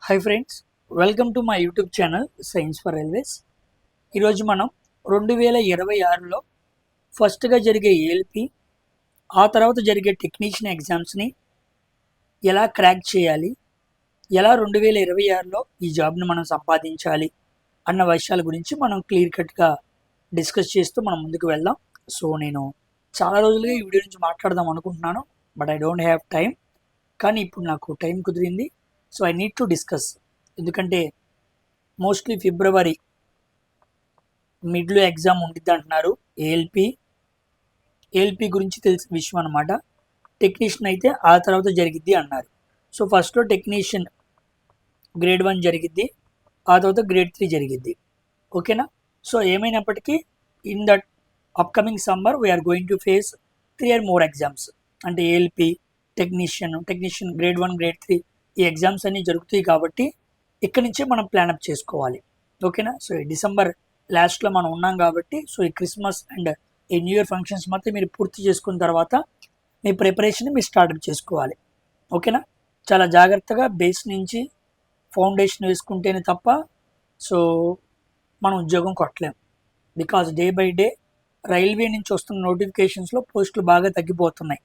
Hi friends, welcome to my YouTube channel science for railways. ఈరోజు మనం 2026లో ఫస్ట్గా జరిగే ఏఎల్పి, ఆ తర్వాత జరిగే టెక్నీషియన్ ఎగ్జామ్స్ని ఎలా క్రాక్ చేయాలి, ఎలా 2026లో ఈ జాబ్ని మనం సంపాదించాలి అన్న విషయాల గురించి మనం క్లియర్ కట్గా డిస్కస్ చేస్తూ మనం ముందుకు వెళ్దాం. సో నేను చాలా రోజులుగా ఈ వీడియో నుంచి మాట్లాడదాం అనుకుంటున్నాను, but I don't have time. కానీ ఇప్పుడు నాకు టైం కుదిరింది. So I need to discuss. ఎందుకంటే మోస్ట్లీ ఫిబ్రవరి మిడ్లో ఎగ్జామ్ ఉండిద్ది అంటున్నారు. ఏఎల్పి గురించి తెలిసిన విషయం అనమాట. టెక్నీషియన్ అయితే ఆ తర్వాత జరిగిద్ది అన్నారు. సో ఫస్ట్లో టెక్నీషియన్ గ్రేడ్ 1 జరిగిద్ది, ఆ తర్వాత గ్రేడ్ 3 జరిగిద్ది. ఓకేనా? సో ఏమైనప్పటికీ in that upcoming summer we're going to face 3 or more exams. అంటే ఏఎల్పి, టెక్నీషియన్ గ్రేడ్ 1, గ్రేడ్ 3 ఈ ఎగ్జామ్స్ అన్నీ జరుగుతాయి. కాబట్టి ఇక్కడి నుంచే మనం ప్లానప్ చేసుకోవాలి. ఓకేనా? సో ఈ డిసెంబర్ లాస్ట్లో మనం ఉన్నాం కాబట్టి, సో ఈ క్రిస్మస్ అండ్ ఈ న్యూ ఇయర్ ఫంక్షన్స్ మాత్రం మీరు పూర్తి చేసుకున్న తర్వాత మీ ప్రిపరేషన్ మీరు స్టార్ట్ చేసుకోవాలి. ఓకేనా? చాలా జాగ్రత్తగా బేస్ నుంచి ఫౌండేషన్ వేసుకుంటేనే తప్ప సో మనం ఉద్యోగం కొట్టలేం. Because day by day railway నుంచి వస్తున్న నోటిఫికేషన్స్లో పోస్టులు బాగా తగ్గిపోతున్నాయి.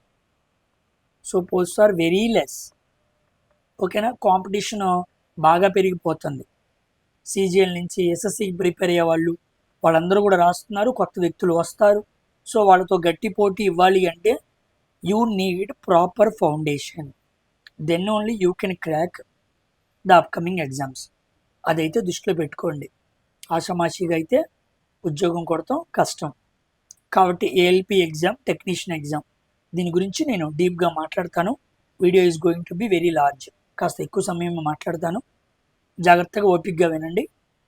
So posts are very less. ఓకేనా? కాంపిటీషన్ బాగా పెరిగిపోతుంది. సీజీఎల్ నుంచి ఎస్ఎస్సికి ప్రిపేర్ అయ్యే వాళ్ళందరూ కూడా రాస్తున్నారు, కొత్త వ్యక్తులు వస్తారు. సో వాళ్ళతో గట్టి పోటీ ఇవ్వాలి అంటే you need proper foundation. Then only you can crack the upcoming exams. అదైతే దృష్టిలో పెట్టుకోండి. ఆషామాషిగా అయితే ఉద్యోగం కొడతాం కష్టం. కాబట్టి ఏఎల్పి ఎగ్జామ్, టెక్నీషియన్ ఎగ్జామ్, దీని గురించి నేను డీప్గా మాట్లాడతాను. Video is going to be very large. కాస్త ఎక్కువ సమయం మాట్లాడతాను, జాగ్రత్తగా ఓపిక్గా వినండి.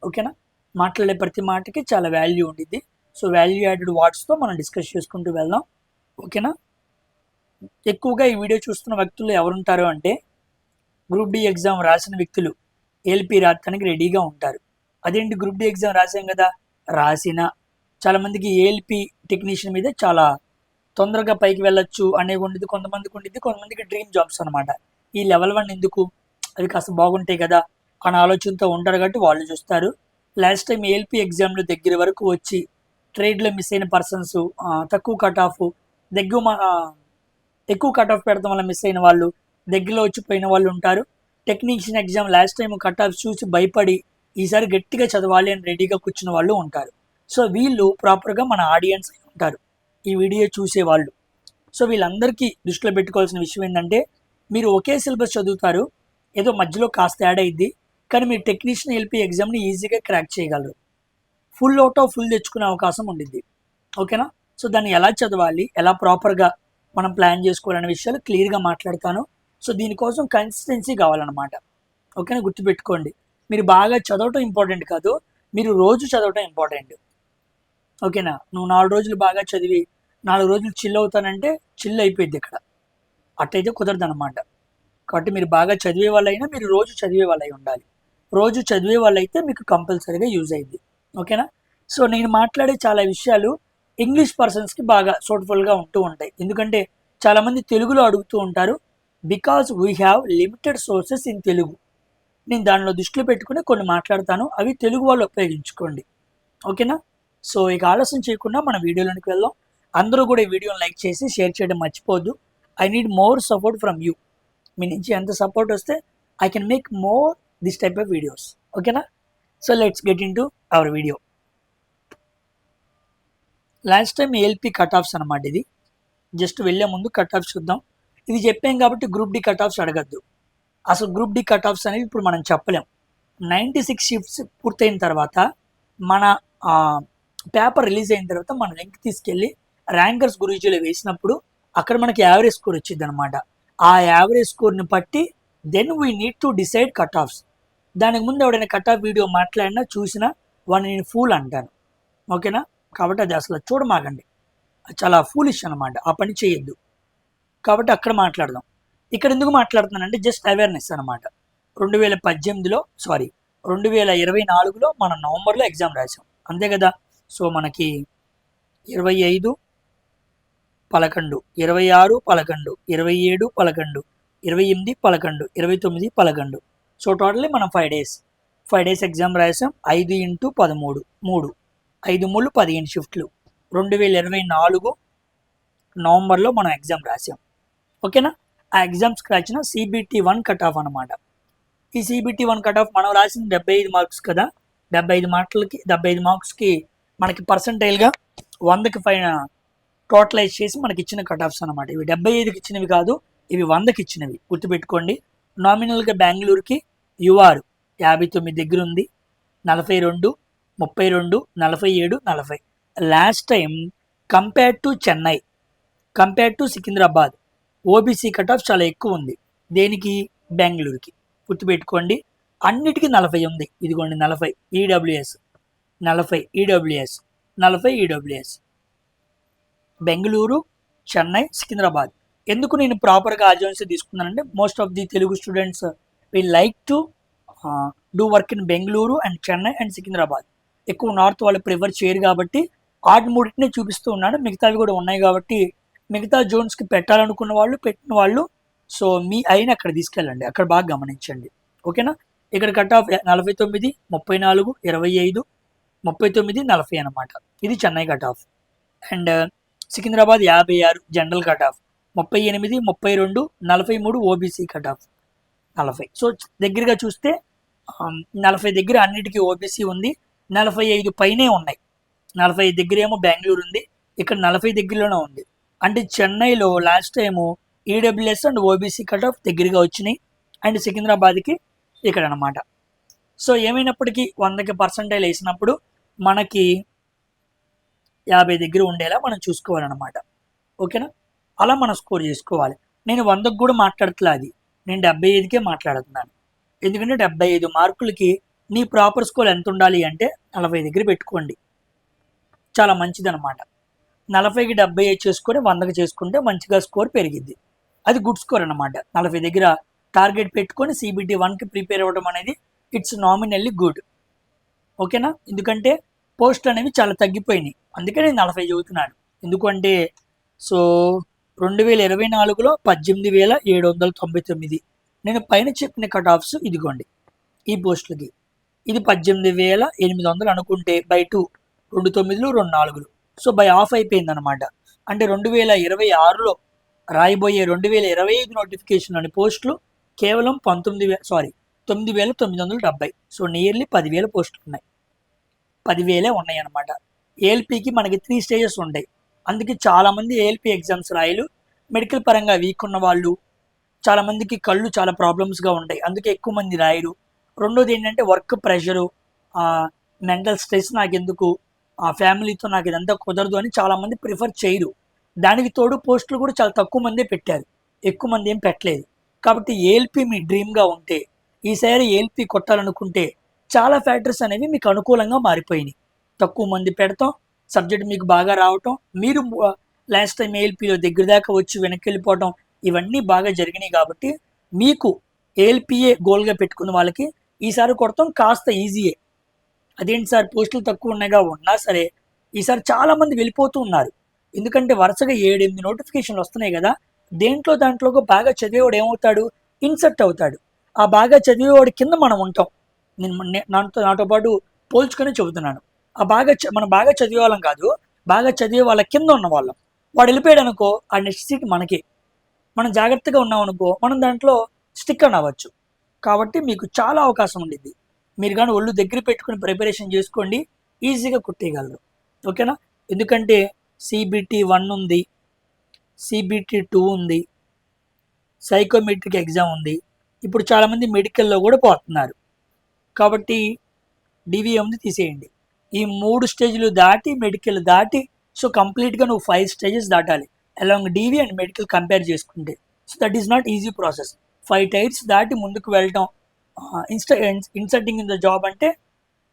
ఓకేనా? మాట్లాడే ప్రతి మాటకి చాలా వాల్యూ ఉండిద్ది. సో వాల్యూ యాడెడ్ వర్డ్స్తో మనం డిస్కస్ చేసుకుంటూ వెళ్దాం. ఓకేనా? ఎక్కువగా ఈ వీడియో చూస్తున్న వ్యక్తులు ఎవరుంటారు అంటే గ్రూప్ డి ఎగ్జామ్ రాసిన వ్యక్తులు ఏఎల్పి రాయడానికి రెడీగా ఉంటారు. అదేంటి గ్రూప్ డి ఎగ్జామ్ రాసాం కదా, రాసిన చాలామందికి ఏఎల్పి టెక్నీషియన్ మీద చాలా తొందరగా పైకి వెళ్ళొచ్చు అనే ఉండిద్ది. కొంతమందికి డ్రీమ్ జాబ్స్ అనమాట. ఈ లెవెల్ 1 ఎందుకు, అవి కాస్త బాగుంటాయి కదా అనే ఆలోచనతో ఉంటారు కాబట్టి వాళ్ళు చూస్తారు. లాస్ట్ టైం ఏఎల్పి ఎగ్జామ్లో దగ్గర వరకు వచ్చి ట్రేడ్లో మిస్ అయిన పర్సన్స్, తక్కువ కట్ ఆఫ్ ఎక్కువ కట్ ఆఫ్ పెడతాం వల్ల మిస్ అయిన వాళ్ళు, దగ్గరలో వచ్చిపోయిన వాళ్ళు ఉంటారు. Technician exam last time cut off చూసి భయపడి ఈసారి గట్టిగా చదవాలి అని రెడీగా కూర్చున్న వాళ్ళు ఉంటారు. సో వీళ్ళు ప్రాపర్గా మన ఆడియన్స్ ఉంటారు, ఈ వీడియో చూసేవాళ్ళు. సో వీళ్ళందరికీ దృష్టిలో పెట్టుకోవాల్సిన విషయం ఏంటంటే మీరు ఒకే సిలబస్ చదువుతారు, ఏదో మధ్యలో కాస్త యాడ్ అయ్యిద్ది, కానీ మీరు టెక్నీషియన్ ఏఎల్పి ఎగ్జామ్ని ఈజీగా క్రాక్ చేయగలరు. ఫుల్ అవుట్ ఆఫ్ ఫుల్ తెచ్చుకునే అవకాశం ఉండిద్ది. ఓకేనా? సో దాన్ని ఎలా చదవాలి, ఎలా ప్రాపర్గా మనం ప్లాన్ చేసుకోవాలనే విషయాలు క్లియర్గా మాట్లాడతాను. సో దీనికోసం కన్సిస్టెన్సీ కావాలన్నమాట. ఓకేనా? గుర్తుపెట్టుకోండి, మీరు బాగా చదవటం ఇంపార్టెంట్ కాదు, మీరు రోజు చదవటం ఇంపార్టెంట్. ఓకేనా? నువ్వు 4 రోజులు బాగా చదివి 4 రోజులు చిల్ అవుతానంటే చిల్ అయిపోయింది ఇక్కడ. అట్టయితే కుదరదు అనమాట. కాబట్టి మీరు బాగా చదివే వాళ్ళైనా మీరు రోజు చదివే వాళ్ళై ఉండాలి. రోజు చదివే వాళ్ళైతే మీకు కంపల్సరీగా యూజ్ అయ్యింది. ఓకేనా? సో నేను మాట్లాడే చాలా విషయాలు ఇంగ్లీష్ పర్సన్స్కి బాగా సూటబుల్గా ఉంటూ ఉంటాయి. ఎందుకంటే చాలామంది తెలుగులో అడుగుతూ ఉంటారు. Because we have limited sources in Telugu. నేను దానిలో దృష్టిలో పెట్టుకుని కొన్ని మాట్లాడతాను, అవి తెలుగు వాళ్ళు ఉపయోగించుకోండి. ఓకేనా? సో ఇక ఆలస్యం చేయకుండా మన వీడియోలోనికి వెళ్దాం. అందరూ కూడా ఈ వీడియోని లైక్ చేసి షేర్ చేయడం మర్చిపోవద్దు. I need more support from you. మీ నుంచి ఎంత సపోర్ట్ వస్తే I can make more this type of videos. ఓకేనా? So let's get into our video. Last time ALP cut offs అనమాట. ఇది జస్ట్ వెళ్ళే ముందు కట్ ఆఫ్స్ చూద్దాం. ఇది చెప్పాం కాబట్టి గ్రూప్ డి కట్ ఆఫ్స్ అడగద్దు. అసలు గ్రూప్ డి కట్ ఆఫ్స్ అనేవి ఇప్పుడు మనం చెప్పలేం. 96 షిఫ్ట్స్ పూర్తయిన తర్వాత మన పేపర్ రిలీజ్ అయిన తర్వాత మన లింక్ తీసుకెళ్ళి ర్యాంకర్స్ గురూజీలో వేసినప్పుడు అక్కడ మనకి యావరేజ్ స్కోర్ వచ్చింది అనమాట. ఆ యావరేజ్ స్కోర్ని బట్టి then we need to decide cut offs. దానికి ముందు ఎవడైనా కట్ ఆఫ్ వీడియో మాట్లాడినా చూసినా వాడిని నేను ఫూల్ అంటాను. ఓకేనా? కాబట్టి అది అసలు చూడమాకండి, చాలా ఫూలిష్ అనమాట, ఆ పని చేయొద్దు. కాబట్టి అక్కడ మాట్లాడదాం. ఇక్కడ ఎందుకు మాట్లాడుతున్నానంటే జస్ట్ అవేర్నెస్ అనమాట. 2024లో మనం నవంబర్లో ఎగ్జామ్ రాసాం, అంతే కదా. సో మనకి 25, 11, 26, 11, 27, 11, 28, 11, 29, 11. సో టోటల్లీ మనం 5 డేస్ ఎగ్జామ్ రాసాం. 5x13 3 5 3 15 షిఫ్ట్లు 2024 నవంబర్లో మనం ఎగ్జామ్ రాసాం. ఓకేనా. ఆ ఎగ్జామ్స్కి రాసిన CBT1 కట్ ఆఫ్ అనమాట. ఈ CBT1 కట్ ఆఫ్ మనం రాసిన 75 మార్క్స్ కదా, 75 మార్క్స్కి మనకి పర్సంటైల్గా 100కి పైన టోటలైజ్ చేసి మనకి ఇచ్చిన కట్ ఆఫ్స్ అనమాట. ఇవి 75కి ఇచ్చినవి కాదు, ఇవి 100కి ఇచ్చినవి, గుర్తుపెట్టుకోండి. నామినల్గా బెంగళూరుకి UR 59 దగ్గర ఉంది, 42, 32, 47, 40. Last time compare to Chennai, compare to Secunderabad OBC cut off చాలా ఎక్కువ ఉంది. దేనికి? బెంగళూరుకి. గుర్తుపెట్టుకోండి, అన్నిటికీ 40 ఉంది. ఇదిగోండి 40 EWS, 40 EWS, 40 EWS. Bengaluru, Chennai, Secunderabad. ఎందుకు నేను ప్రాపర్గా ఆర్జెన్సీ తీసుకున్నానంటే most of the Telugu students will like to do work in Bengaluru and Chennai and Secunderabad. ఎక్కువ నార్త్ వాళ్ళు ప్రిఫర్ చేయరు కాబట్టి ఆర్ట్ మూడింటినే చూపిస్తూ ఉన్నాడు. మిగతావి కూడా ఉన్నాయి కాబట్టి మిగతా జోన్స్కి పెట్టాలనుకున్న వాళ్ళు పెట్టిన వాళ్ళు సో మీ అయిన అక్కడ తీసుకెళ్ళండి, అక్కడ బాగా గమనించండి. ఓకేనా. ఇక్కడ కట్ ఆఫ్ 49, 34, 25, 39, 40 అనమాట. ఇది Chennai cut off. And Secunderabad 56 general cut off, 38, 32, 43 OBC cut off 40. So దగ్గరగా చూస్తే 40 దగ్గర అన్నిటికీ OBC ఉంది, 45 పైనే ఉన్నాయి. 45 దగ్గర ఏమో బెంగళూరు ఉంది, ఇక్కడ 40 దగ్గరలోనే ఉంది. అంటే చెన్నైలో last time EWS and OBC cut off దగ్గరగా వచ్చినాయి, అండ్ సికింద్రాబాద్కి ఇక్కడ అనమాట. సో ఏమైనప్పటికీ 100కి పర్సంటైల్ వేసినప్పుడు మనకి 50 దగ్గర ఉండేలా మనం చూసుకోవాలన్నమాట. ఓకేనా. అలా మనం స్కోర్ చేసుకోవాలి. నేను 100కి కూడా మాట్లాడట్లే, అది నేను 75కే మాట్లాడుతున్నాను. ఎందుకంటే 75 మార్కులకి నీ ప్రాపర్ స్కోర్ ఎంత ఉండాలి అంటే 40 దగ్గర పెట్టుకోండి, చాలా మంచిదన్నమాట. 40కి 75 చేసుకొని 100కి చేసుకుంటే మంచిగా స్కోర్ పెరిగిద్ది, అది గుడ్ స్కోర్ అనమాట. 40 దగ్గర టార్గెట్ పెట్టుకొని CBT1కి ప్రిపేర్ అవ్వడం అనేది ఇట్స్ నామినల్లీ గుడ్. ఓకేనా. ఎందుకంటే పోస్టులు అనేవి చాలా తగ్గిపోయినాయి, అందుకే నేను 40 చదువుతున్నాను. ఎందుకంటే సో 2024లో 18,799. నేను పైన చెప్పిన కట్ ఆఫ్స్ ఇదిగోండి ఈ పోస్టులకి. ఇది 18,800 అనుకుంటే బై 2, 2 9లు 2 4లు, సో బై ఆఫ్ అయిపోయింది అనమాట. అంటే 2026లో రాయబోయే 2025 నోటిఫికేషన్లోని పోస్టులు కేవలం 9,970. సో నియర్లీ 10,000 పోస్టులు ఉన్నాయి, 10,000 ఉన్నాయి అనమాట. ALPకి మనకి 3 స్టేజెస్ ఉంటాయి, అందుకే చాలామంది ALP ఎగ్జామ్స్ రాయలు. మెడికల్ పరంగా వీక్ ఉన్న వాళ్ళు, చాలామందికి కళ్ళు చాలా ప్రాబ్లమ్స్గా ఉంటాయి, అందుకే ఎక్కువ మంది రాయరు. రెండోది ఏంటంటే వర్క్ ప్రెషరు, మెంటల్ స్ట్రెస్, నాకెందుకు ఫ్యామిలీతో నాకు ఇదంతా కుదరదు అని చాలామంది ప్రిఫర్ చేయరు. దానికి తోడు పోస్టులు కూడా చాలా తక్కువ మందే పెట్టారు, ఎక్కువ మంది ఏం పెట్టలేదు. కాబట్టి ALP మీ డ్రీమ్గా ఉంటే, ఈసారి ALP కొట్టాలనుకుంటే చాలా ఫ్యాక్టర్స్ అనేవి మీకు అనుకూలంగా మారిపోయినాయి. తక్కువ మంది పెడతాం, సబ్జెక్ట్ మీకు బాగా రావటం, మీరు లాస్ట్ టైం ALPలో దగ్గర దాకా వచ్చి వెనక్కి వెళ్ళిపోవటం, ఇవన్నీ బాగా జరిగినాయి. కాబట్టి మీకు ALPA గోల్గా పెట్టుకున్న వాళ్ళకి ఈసారి కొడతాం కాస్త ఈజీయే. అదేంటి సార్ పోస్టులు తక్కువ ఉన్నాయిగా, ఉన్నా సరే ఈసారి చాలామంది వెళ్ళిపోతూ ఉన్నారు. ఎందుకంటే వరుసగా 7-8 నోటిఫికేషన్లు వస్తున్నాయి కదా, దాంట్లో బాగా చదివేవాడు ఏమవుతాడు, ఇన్సర్ట్ అవుతాడు. ఆ బాగా చదివేవాడి కింద మనం ఉంటాం. నేను నాతో పాటు పోల్చుకొని చెబుతున్నాను. మనం బాగా చదివే వాళ్ళం కాదు, బాగా చదివే వాళ్ళ కింద ఉన్న వాళ్ళం. వాడు వెళ్ళిపోయాడు అనుకో, ఆ నెక్స్ట్ సీట్ మనకే. మనం జాగ్రత్తగా ఉన్నాం అనుకో, మనం దాంట్లో స్టిక్ అని అవ్వచ్చు. కాబట్టి మీకు చాలా అవకాశం ఉండిద్ది. మీరు కానీ ఒళ్ళు దగ్గర పెట్టుకుని ప్రిపరేషన్ చేసుకోండి, ఈజీగా కుట్టేయగలరు. ఓకేనా. ఎందుకంటే CBT1 ఉంది, CBT2 ఉంది, సైకోమెట్రిక్ ఎగ్జామ్ ఉంది. ఇప్పుడు చాలామంది మెడికల్లో కూడా పోతున్నారు. కాబట్టి DVMని తీసేయండి. ఈ 3 స్టేజ్లు దాటి మెడికల్ దాటి, సో కంప్లీట్గా నువ్వు 5 స్టేజెస్ దాటాలి along DV and medical compare చేసుకుంటే. So that is not easy process. 5 tiers దాటి ముందుకు వెళ్ళటం, ఇన్సర్టింగ్ ఇన్ ద జాబ్ అంటే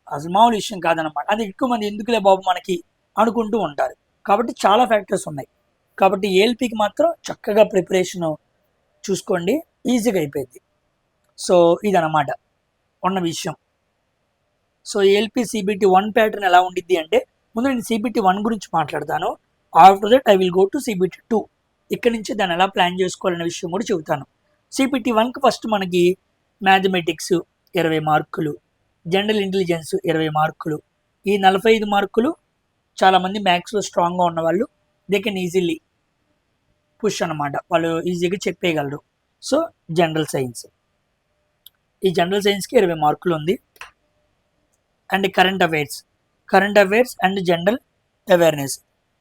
అసలు మామూలు విషయం కాదనమాట. అది ఎక్కువ మంది ఎందుకులే బాబు మనకి అనుకుంటూ ఉంటారు. కాబట్టి చాలా ఫ్యాక్టర్స్ ఉన్నాయి. కాబట్టి ALPకి మాత్రం చక్కగా ప్రిపరేషన్ చూసుకోండి, ఈజీగా అయిపోయింది. సో ఇదన్నమాట ఉన్న విషయం. సో ALP CBT1 ప్యాటర్న్ ఎలా ఉండిద్ది అంటే, ముందు నేను CBT1 గురించి మాట్లాడతాను. After that I will go to CBT2. ఇక్కడి నుంచి దాన్ని ఎలా ప్లాన్ చేసుకోవాలనే విషయం కూడా చెబుతాను. CBT1కి ఫస్ట్ మనకి మ్యాథమెటిక్స్ 20 మార్కులు, జనరల్ ఇంటెలిజెన్స్ 20 మార్కులు. ఈ 45 మార్కులు చాలామంది మ్యాథ్స్లో స్ట్రాంగ్గా ఉన్నవాళ్ళు దే కెన్ ఈజీలీ పుష్ అనమాట, వాళ్ళు ఈజీగా చెప్పేయగలరు. సో జనరల్ సైన్స్, ఈ జనరల్ సైన్స్కి 20 మార్కులు ఉంది. And current affairs and general awareness.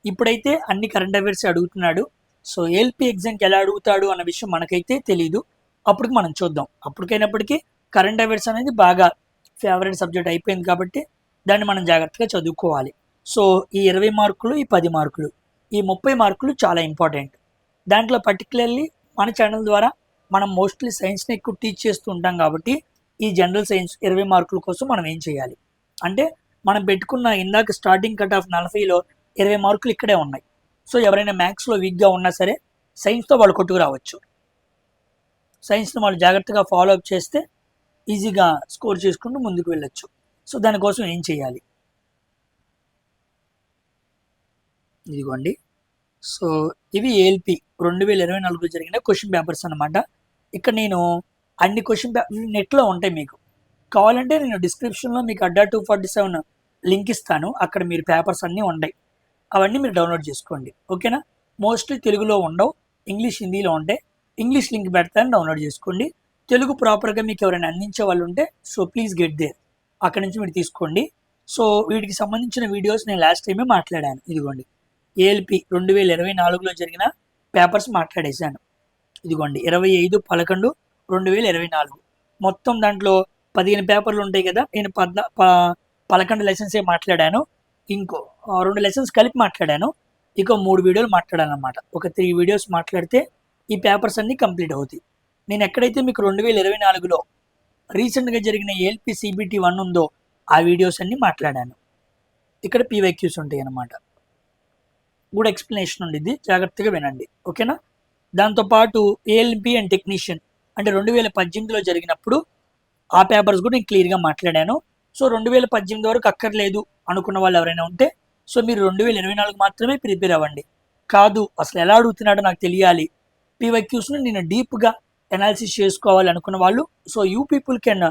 ఇప్పుడైతే అన్ని కరెంట్ అఫైర్స్ అడుగుతున్నాడు. సో ఏఎల్పి ఎగ్జామ్కి ఎలా అడుగుతాడు అన్న విషయం మనకైతే తెలీదు, అప్పటికి మనం చూద్దాం. అప్పటికైనప్పటికీ కరెంట్ అఫైర్స్ అనేది బాగా ఫేవరెట్ సబ్జెక్ట్ అయిపోయింది కాబట్టి దాన్ని మనం జాగ్రత్తగా చదువుకోవాలి. సో ఈ 20 మార్కులు, ఈ 10 మార్కులు, ఈ 30 మార్కులు చాలా ఇంపార్టెంట్. దాంట్లో పర్టికులర్లీ మన ఛానల్ ద్వారా మనం మోస్ట్లీ సైన్స్ని ఎక్కువ టీచ్ చేస్తూ ఉంటాం కాబట్టి ఈ జనరల్ సైన్స్ 20 మార్కుల కోసం మనం ఏం చేయాలి అంటే, మనం పెట్టుకున్న ఇందాక స్టార్టింగ్ కట్ ఆఫ్ 40లో 20 మార్కులు ఇక్కడే ఉన్నాయి. సో ఎవరైనా మ్యాథ్స్లో వీక్గా ఉన్నా సరే సైన్స్తో వాళ్ళు కొట్టుకు రావచ్చు. సైన్స్ని వాళ్ళు జాగ్రత్తగా ఫాలో అప్ చేస్తే ఈజీగా స్కోర్ చేసుకుంటూ ముందుకు వెళ్ళొచ్చు. సో దానికోసం ఏం చేయాలి, ఇదిగోండి. సో ఇవి ఏఎల్పి 2024లో జరిగిన క్వశ్చన్ పేపర్స్ అనమాట. ఇక్కడ నేను అన్ని క్వశ్చన్ పేపర్ నెట్లో ఉంటాయి, మీకు కావాలంటే నేను డిస్క్రిప్షన్లో మీకు అడ్డా 247 లింక్ ఇస్తాను, అక్కడ మీరు పేపర్స్ అన్నీ ఉంటాయి, అవన్నీ మీరు డౌన్లోడ్ చేసుకోండి. ఓకేనా. మోస్ట్లీ తెలుగులో ఉండవు, ఇంగ్లీష్ హిందీలో ఉంటాయి. ఇంగ్లీష్ లింక్ పెడతాను, డౌన్లోడ్ చేసుకోండి. తెలుగు ప్రాపర్గా మీకు ఎవరైనా అందించే వాళ్ళు ఉంటే సో ప్లీజ్ గెట్ దేర్, అక్కడి నుంచి మీరు తీసుకోండి. సో వీటికి సంబంధించిన వీడియోస్ నేను లాస్ట్ టైమే మాట్లాడాను, ఇదిగోండి. ఏఎల్పి 2024లో జరిగిన పేపర్స్ మాట్లాడేశాను, ఇదిగోండి. 25/11/2024 మొత్తం దాంట్లో 15 పేపర్లు ఉంటాయి కదా, నేను 11 లెసన్సే మాట్లాడాను, ఇంకో 2 లెసన్స్ కలిపి మాట్లాడాను, ఇంకో 3 వీడియోలు మాట్లాడాను అనమాట. ఒక 3 వీడియోస్ మాట్లాడితే ఈ పేపర్స్ అన్నీ కంప్లీట్ అవుతాయి. నేను ఎక్కడైతే మీకు 2024లో రీసెంట్గా జరిగిన ఏఎల్పి సిబిటి 1 ఉందో ఆ వీడియోస్ అన్నీ మాట్లాడాను. ఇక్కడ పీవైక్యూస్ ఉంటాయి అన్నమాట, కూడా ఎక్స్ప్లెనేషన్ ఉండిద్ది, జాగ్రత్తగా వినండి. ఓకేనా. దాంతోపాటు ఏఎల్పి అండ్ టెక్నీషియన్ అంటే 2018లో జరిగినప్పుడు ఆ పేపర్స్ కూడా నేను క్లియర్గా మాట్లాడాను. సో 2018 వరకు అక్కర్లేదు అనుకున్న వాళ్ళు ఎవరైనా ఉంటే సో మీరు 2024 మాత్రమే ప్రిపేర్ అవ్వండి. కాదు అసలు ఎలా అడుగుతున్నాడో నాకు తెలియాలి, పీవైక్యూస్ని నేను డీప్గా అనాలిసిస్ చేసుకోవాలి అనుకున్న వాళ్ళు so you people can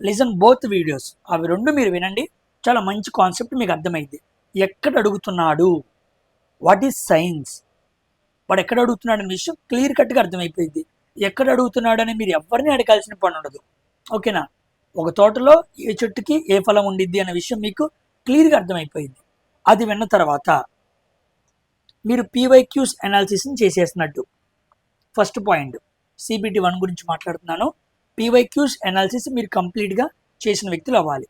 listen both videos, అవి 2 మీరు వినండి. చాలా మంచి కాన్సెప్ట్ మీకు అర్థమైంది. ఎక్కడ అడుగుతున్నాడు, వాట్ ఈజ్ సైన్స్, వాడు ఎక్కడ అడుగుతున్నాడు అనే విషయం క్లియర్ కట్గా అర్థమైపోయింది. ఎక్కడ అడుగుతున్నాడు అని మీరు ఎవరిని అడగాల్సిన పని ఉండదు. ఓకేనా. ఒక తోటలో ఏ చెట్టుకి ఏ ఫలం ఉండిద్ది అనే విషయం మీకు క్లియర్గా అర్థమైపోయింది. అది విన్న తర్వాత మీరు పీవైక్యూస్ అనాలిసిస్ని చేసేసినట్టు. ఫస్ట్ పాయింట్ సిబిటి 1 గురించి మాట్లాడుతున్నాను. పీవైక్యూస్ అనాలిసిస్ మీరు కంప్లీట్గా చేసిన వ్యక్తులు అవ్వాలి.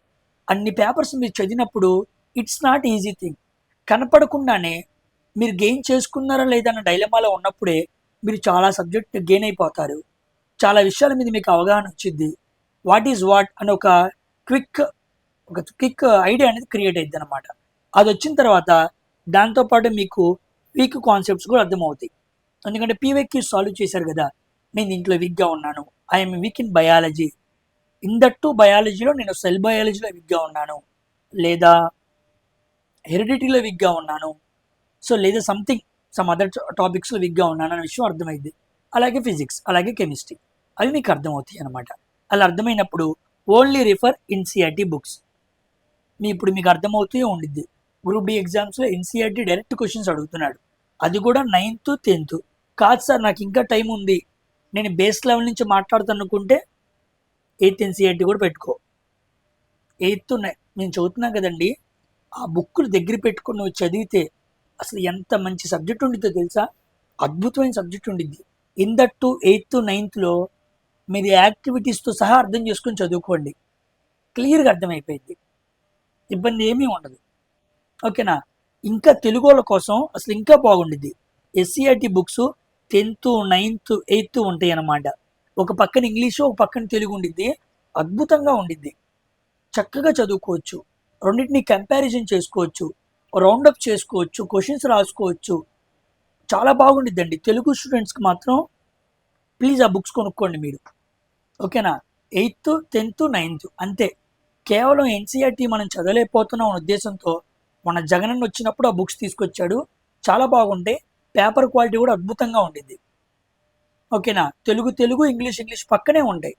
అన్ని పేపర్స్ మీరు చదివినప్పుడు ఇట్స్ నాట్ ఈజీ థింగ్. కనపడకుండానే మీరు గెయిన్ చేసుకున్నారా లేదా అన్న డైలమాలో ఉన్నప్పుడే మీరు చాలా సబ్జెక్ట్ గెయిన్ అయిపోతారు. చాలా విషయాల మీద మీకు అవగాహన వచ్చింది. వాట్ ఈజ్ వాట్ అని ఒక క్విక్ ఐడియా అనేది క్రియేట్ అయింది అనమాట. అది వచ్చిన తర్వాత దాంతోపాటు మీకు వీక్ కాన్సెప్ట్స్ కూడా అర్థమవుతాయి. ఎందుకంటే పీవైక్యూ సాల్వ్ చేశారు కదా, నేను దీంట్లో వీక్గా ఉన్నాను, I'm weak in biology, in that to బయాలజీలో నేను సెల్ బయాలజీలో వీక్గా ఉన్నాను, లేదా హెరిడిటీలో వీక్గా ఉన్నాను, సో లేదా సమ్ అదర్ టాపిక్స్లో వీక్గా ఉన్నాను అనే విషయం అర్థమైంది. అలాగే ఫిజిక్స్, అలాగే కెమిస్ట్రీ, అవి మీకు అర్థమవుతాయి అనమాట. అలా అర్థమైనప్పుడు ఓన్లీ రిఫర్ ఎన్సీఆర్టీ బుక్స్. ఇప్పుడు మీకు అర్థమవుతూ ఉండిద్ది. గ్రూప్ డి ఎగ్జామ్స్లో ఎన్సీఆర్టీ డైరెక్ట్ క్వశ్చన్స్ అడుగుతున్నాడు, అది కూడా 9th 10th. కాదు సార్ నాకు ఇంకా టైం ఉంది, నేను బేస్ లెవెల్ నుంచి మాట్లాడుతానుకుంటే 8th ఎన్సీఆర్టీ కూడా పెట్టుకో. 8th నేను చదువుతున్నాను కదండి, ఆ బుక్కులు దగ్గర పెట్టుకుని నువ్వు చదివితే అసలు ఎంత మంచి సబ్జెక్ట్ ఉండిద్దో తెలుసా, అద్భుతమైన సబ్జెక్ట్ ఉండిద్ది. ఇన్ దట్ టు 8th 9thలో మీరు యాక్టివిటీస్తో సహా అర్థం చేసుకొని చదువుకోండి, క్లియర్గా అర్థమైపోయింది, ఇబ్బంది ఏమీ ఉండదు. ఓకేనా. ఇంకా తెలుగు వాళ్ళ కోసం అసలు ఇంకా బాగుండిద్ది. SCERT books 10th 9th 8th ఉంటాయి అన్నమాట. ఒక పక్కన ఇంగ్లీషు, ఒక పక్కన తెలుగు ఉండిద్ది, అద్భుతంగా ఉండిద్ది, చక్కగా చదువుకోవచ్చు, రెండింటిని కంపారిజన్ చేసుకోవచ్చు, రౌండప్ చేసుకోవచ్చు, క్వశ్చన్స్ రాసుకోవచ్చు, చాలా బాగుండిద్దండి. తెలుగు స్టూడెంట్స్కి మాత్రం ప్లీజ్ ఆ బుక్స్ కొనుక్కోండి మీరు. ఓకేనా. 8th 10th 9th అంతే. కేవలం ఎన్సీఆర్టీ మనం చదవలేకపోతున్నాం అనే ఉద్దేశంతో మన జగనన్న వచ్చినప్పుడు ఆ బుక్స్ తీసుకొచ్చాడు, చాలా బాగుంటాయి, పేపర్ క్వాలిటీ కూడా అద్భుతంగా ఉండిద్ది. ఓకేనా. తెలుగు ఇంగ్లీష్ పక్కనే ఉంటాయి,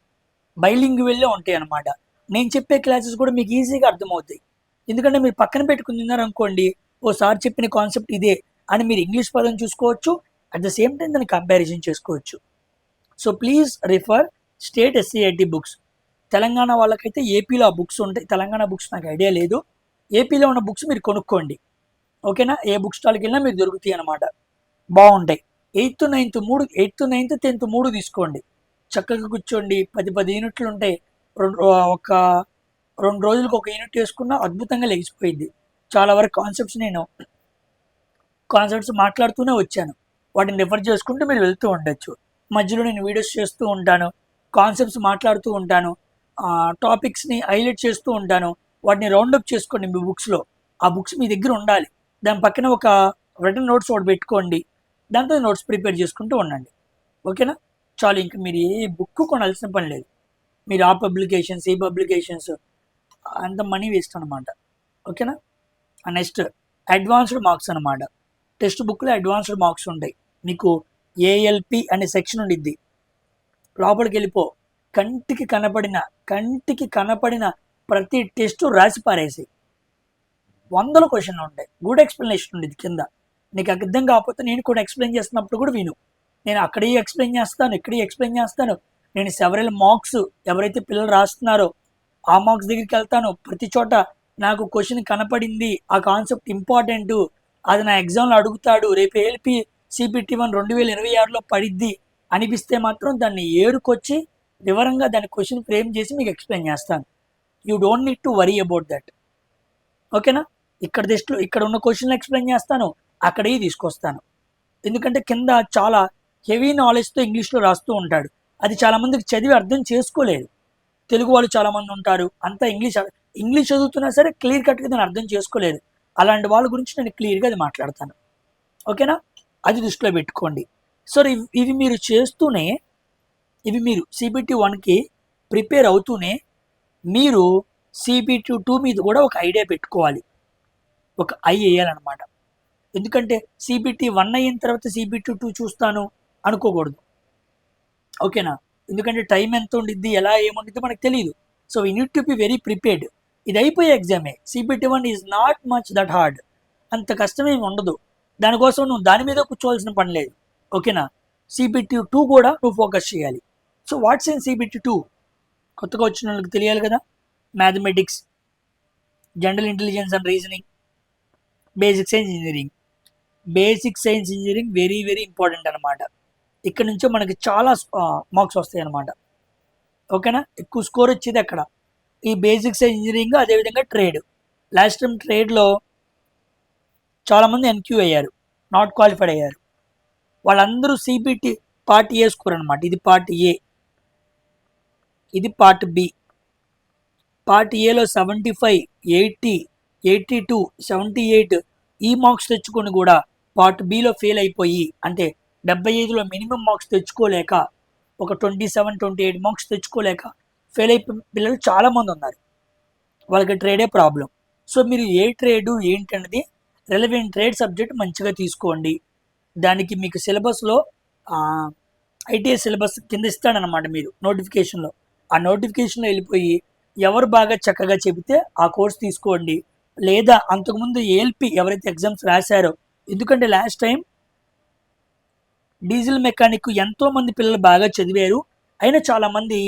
బైలింగ్యువల్లే ఉంటాయి అన్నమాట. నేను చెప్పే క్లాసెస్ కూడా మీకు ఈజీగా అర్థమవుతాయి. ఎందుకంటే మీరు పక్కన పెట్టుకుని విన్నారనుకోండి, ఓహ్! సార్ చెప్పిన కాన్సెప్ట్ ఇదే అని మీరు ఇంగ్లీష్ పదం చూసుకోవచ్చు. అట్ ద సేమ్ టైమ్ దాన్ని కంపారిజన్ చేసుకోవచ్చు. So please refer state SCERT books. Telangana వాళ్ళకైతే ఏపీలో ఆ బుక్స్ ఉంటాయి. తెలంగాణ బుక్స్ నాకు ఐడియా లేదు. ఏపీలో ఉన్న బుక్స్ మీరు కొనుక్కోండి. ఓకేనా? ఏ బుక్ స్టాల్కి వెళ్ళినా మీకు దొరుకుతాయి అనమాట. బాగుంటాయి. 8th, 9th 3 తీసుకోండి. చక్కగా కూర్చోండి. 10 యూనిట్లు ఉంటాయి. ఒక 2 రోజులకు ఒక యూనిట్ వేసుకున్నా అద్భుతంగా లెగిసిపోయింది. చాలా వరకు కాన్సెప్ట్స్ మాట్లాడుతూనే వచ్చాను. వాటిని రిఫర్ చేసుకుంటూ మీరు వెళ్తూ ఉండొచ్చు. మధ్యలో నేను వీడియోస్ చేస్తూ ఉంటాను. కాన్సెప్ట్స్ మాట్లాడుతూ ఉంటాను. టాపిక్స్ని హైలైట్ చేస్తూ ఉంటాను. వాటిని రౌండప్ చేసుకోండి మీ బుక్స్లో. ఆ బుక్స్ మీ దగ్గర ఉండాలి. దాని పక్కన ఒక రిటర్న్ నోట్స్ ఒకటి పెట్టుకోండి. దాంతో నోట్స్ ప్రిపేర్ చేసుకుంటూ ఉండండి. ఓకేనా? చాలు, ఇంకా మీరు ఏ బుక్ కొనాల్సిన పని లేదు. మీరు ఆ పబ్లికేషన్స్, ఈ పబ్లికేషన్స్ అంత మనీ వేస్ట్ అనమాట. ఓకేనా? నెక్స్ట్ అడ్వాన్స్డ్ మార్క్స్ అనమాట. టెక్స్ట్ బుక్లో అడ్వాన్స్డ్ మార్క్స్ ఉంటాయి. మీకు ఏఎల్పి అనే సెక్షన్ ఉండిద్ది. లోపలికి వెళ్ళిపో. కంటికి కనపడిన ప్రతి టెస్ట్ రాసి పారేసి 100 క్వశ్చన్లు ఉంటాయి. గుడ్ ఎక్స్ప్లెనేషన్ ఉండేది కింద. నీకు అర్థం కాకపోతే నేను కూడా ఎక్స్ప్లెయిన్ చేస్తున్నప్పుడు కూడా విను. నేను అక్కడే ఎక్స్ప్లెయిన్ చేస్తాను, ఇక్కడే ఎక్స్ప్లెయిన్ చేస్తాను. నేను సెవరల్ మార్క్స్ ఎవరైతే పిల్లలు రాస్తున్నారో ఆ మార్క్స్ దగ్గరికి వెళ్తాను. ప్రతి చోట నాకు క్వశ్చన్ కనపడింది, ఆ కాన్సెప్ట్ ఇంపార్టెంట్, అది నా ఎగ్జామ్లో అడుగుతాడు, రేపు ఏఎల్పి CPT-1 2026లో పడిద్ది అనిపిస్తే మాత్రం దాన్ని ఏరుకొచ్చి వివరంగా దాని క్వశ్చన్ ఫ్రేమ్ చేసి మీకు ఎక్స్ప్లెయిన్ చేస్తాను. You don't need to worry about that. ఓకేనా? ఇక్కడ ఉన్న క్వశ్చన్లు ఎక్స్ప్లెయిన్ చేస్తాను, అక్కడే తీసుకొస్తాను. ఎందుకంటే కింద చాలా హెవీ నాలెడ్జ్తో ఇంగ్లీష్లో రాస్తూ ఉంటాడు. అది చాలామందికి చదివి అర్థం చేసుకోలేదు. తెలుగు వాళ్ళు చాలామంది ఉంటారు, అంతా ఇంగ్లీష్ చదువుతున్నా సరే క్లియర్ కట్గా దాన్ని అర్థం చేసుకోలేదు. అలాంటి వాళ్ళ గురించి నేను క్లియర్గా అది మాట్లాడతాను. ఓకేనా? అది దృష్టిలో పెట్టుకోండి. సో ఇవి మీరు చేస్తూనే, మీరు CPT-1కి ప్రిపేర్ అవుతూనే మీరు CPT-2 మీద కూడా ఒక ఐడియా పెట్టుకోవాలి, ఒక ఐ వేయాలన్నమాట. ఎందుకంటే CPT-1 అయిన తర్వాత CPT-2 చూస్తాను అనుకోకూడదు. ఓకేనా? ఎందుకంటే టైం ఎంత ఉండిద్ది, ఎలా ఏముండిద్ది మనకు తెలియదు. So we need to be very prepared. ఇది అయిపోయే ఎగ్జామే. CPT-1 is not much that hard. అంత కష్టమేమి ఉండదు. దానికోసం నువ్వు దాని మీద కూర్చోవాల్సిన పని లేదు. ఓకేనా? CPT-2 కూడా నువ్వు ఫోకస్ చేయాలి. So what's in CPT-2? కొత్తగా వచ్చిన వాళ్ళకి తెలియాలి కదా. Mathematics, general intelligence and reasoning, basic science engineering. Basic science engineering very very important అనమాట. ఇక్కడ నుంచో మనకి చాలా మార్క్స్ వస్తాయి అనమాట. ఓకేనా? ఎక్కువ స్కోర్ వచ్చేది అక్కడ ఈ బేసిక్ సైన్స్ ఇంజనీరింగ్. అదేవిధంగా ట్రేడ్. లాస్ట్ టైం ట్రేడ్లో చాలామంది NQ అయ్యారు, నాట్ క్వాలిఫైడ్ అయ్యారు. వాళ్ళందరూ CPT పార్ట్ ఏ స్కోర్ అనమాట. ఇది పార్ట్ ఏ, ఇది పార్ట్ బి. పార్ట్ ఏలో 75, 80, 82, 78 ఈ మార్క్స్ తెచ్చుకొని కూడా పార్ట్ బిలో ఫెయిల్ అయిపోయి, అంటే 75లో మినిమం మార్క్స్ తెచ్చుకోలేక, ఒక 27, 28 మార్క్స్ తెచ్చుకోలేక ఫెయిల్ అయిపోయిన పిల్లలు చాలామంది ఉన్నారు. వాళ్ళకి ట్రేడే ప్రాబ్లం. సో మీరు ఏ ట్రేడు ఏంటన్నది రెలవెంట్ ట్రేడ్ సబ్జెక్ట్ మంచిగా తీసుకోండి. దానికి మీకు సిలబస్లో ITI సిలబస్ కింద ఇస్తాడనమాట. మీరు నోటిఫికేషన్లో, ఆ నోటిఫికేషన్లో వెళ్ళిపోయి ఎవరు బాగా చక్కగా చెబితే ఆ కోర్స్ తీసుకోండి. లేదా అంతకుముందు ఏఎల్పి ఎవరైతే ఎగ్జామ్స్ రాశారో, ఎందుకంటే లాస్ట్ టైం డీజిల్ మెకానిక్ ఎంతోమంది పిల్లలు బాగా చదివారు, అయినా చాలామంది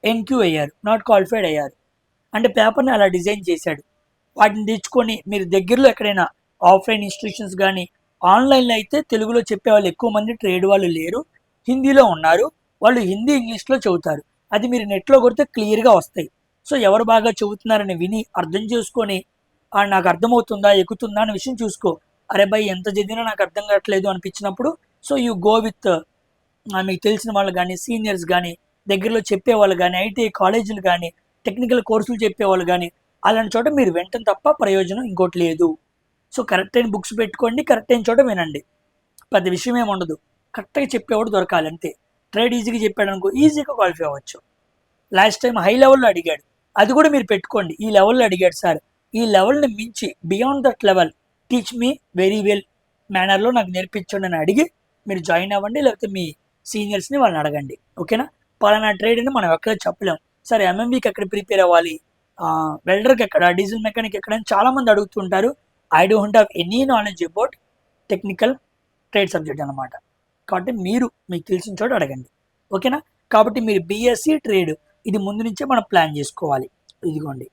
NQ అయ్యారు, నాట్ క్వాలిఫైడ్ అయ్యారు. అంటే పేపర్ని అలా డిజైన్ చేశాడు. వాటిని తెచ్చుకొని మీరు దగ్గరలో ఎక్కడైనా ఆఫ్లైన్ ఇన్స్టిట్యూషన్స్ కానీ, ఆన్లైన్లో అయితే తెలుగులో చెప్పేవాళ్ళు ఎక్కువ మంది ట్రేడ్ వాళ్ళు లేరు, హిందీలో ఉన్నారు. వాళ్ళు హిందీ ఇంగ్లీష్లో చెబుతారు. అది మీరు నెట్లో కొడితే క్లియర్గా వస్తాయి. సో ఎవరు బాగా చెబుతున్నారని విని అర్థం చేసుకొని, నాకు అర్థమవుతుందా, ఎక్కుతుందా అనే విషయం చూసుకో. అరే భయ్ ఎంత చదివినా నాకు అర్థం కావట్లేదు అనిపించినప్పుడు, సో యూ గో విత్ మీకు తెలిసిన వాళ్ళు కానీ, సీనియర్స్ కానీ, దగ్గరలో చెప్పేవాళ్ళు కానీ, ITI కాలేజీలు కానీ, టెక్నికల్ కోర్సులు చెప్పేవాళ్ళు కానీ, అలాంటి చోట మీరు వెంటనే తప్ప ప్రయోజనం ఇంకోటి లేదు. సో కరెక్ట్ అయిన బుక్స్ పెట్టుకోండి, కరెక్ట్ అయిన చోట వినండి. పెద్ద విషయం ఏమి ఉండదు, కరెక్ట్గా చెప్పేవాడు దొరకాలి అంతే. ట్రేడ్ ఈజీగా చెప్పాడు అనుకో, ఈజీగా క్వాలిఫై అవ్వచ్చు. లాస్ట్ టైం హై లెవెల్లో అడిగాడు, అది కూడా మీరు పెట్టుకోండి. ఈ లెవెల్లో అడిగాడు సార్, ఈ లెవెల్ని మించి beyond that level teach me very well మేనర్లో నాకు నేర్పించండి అని అడిగి మీరు జాయిన్ అవ్వండి. లేకపోతే మీ సీనియర్స్ని వాళ్ళని అడగండి. ఓకేనా? పలానా ట్రేడ్ అని మనం ఎక్కడ చెప్పలేం. సరే ఎంఎంబీకి ఎక్కడ ప్రిపేర్ అవ్వాలి, వెల్డర్కి ఎక్కడ, డీజిల్ మెకానిక్ ఎక్కడ అని చాలామంది అడుగుతుంటారు. I don't have any knowledge about technical trade subject అనమాట. కాబట్టి మీకు తెలిసిన చోట అడగండి, ఓకేనా. కాబట్టి మీరు బీఎస్సీ ట్రేడ్ ఇది ముందు నుంచే మనం ప్లాన్ చేసుకోవాలి. ఇదిగోండి,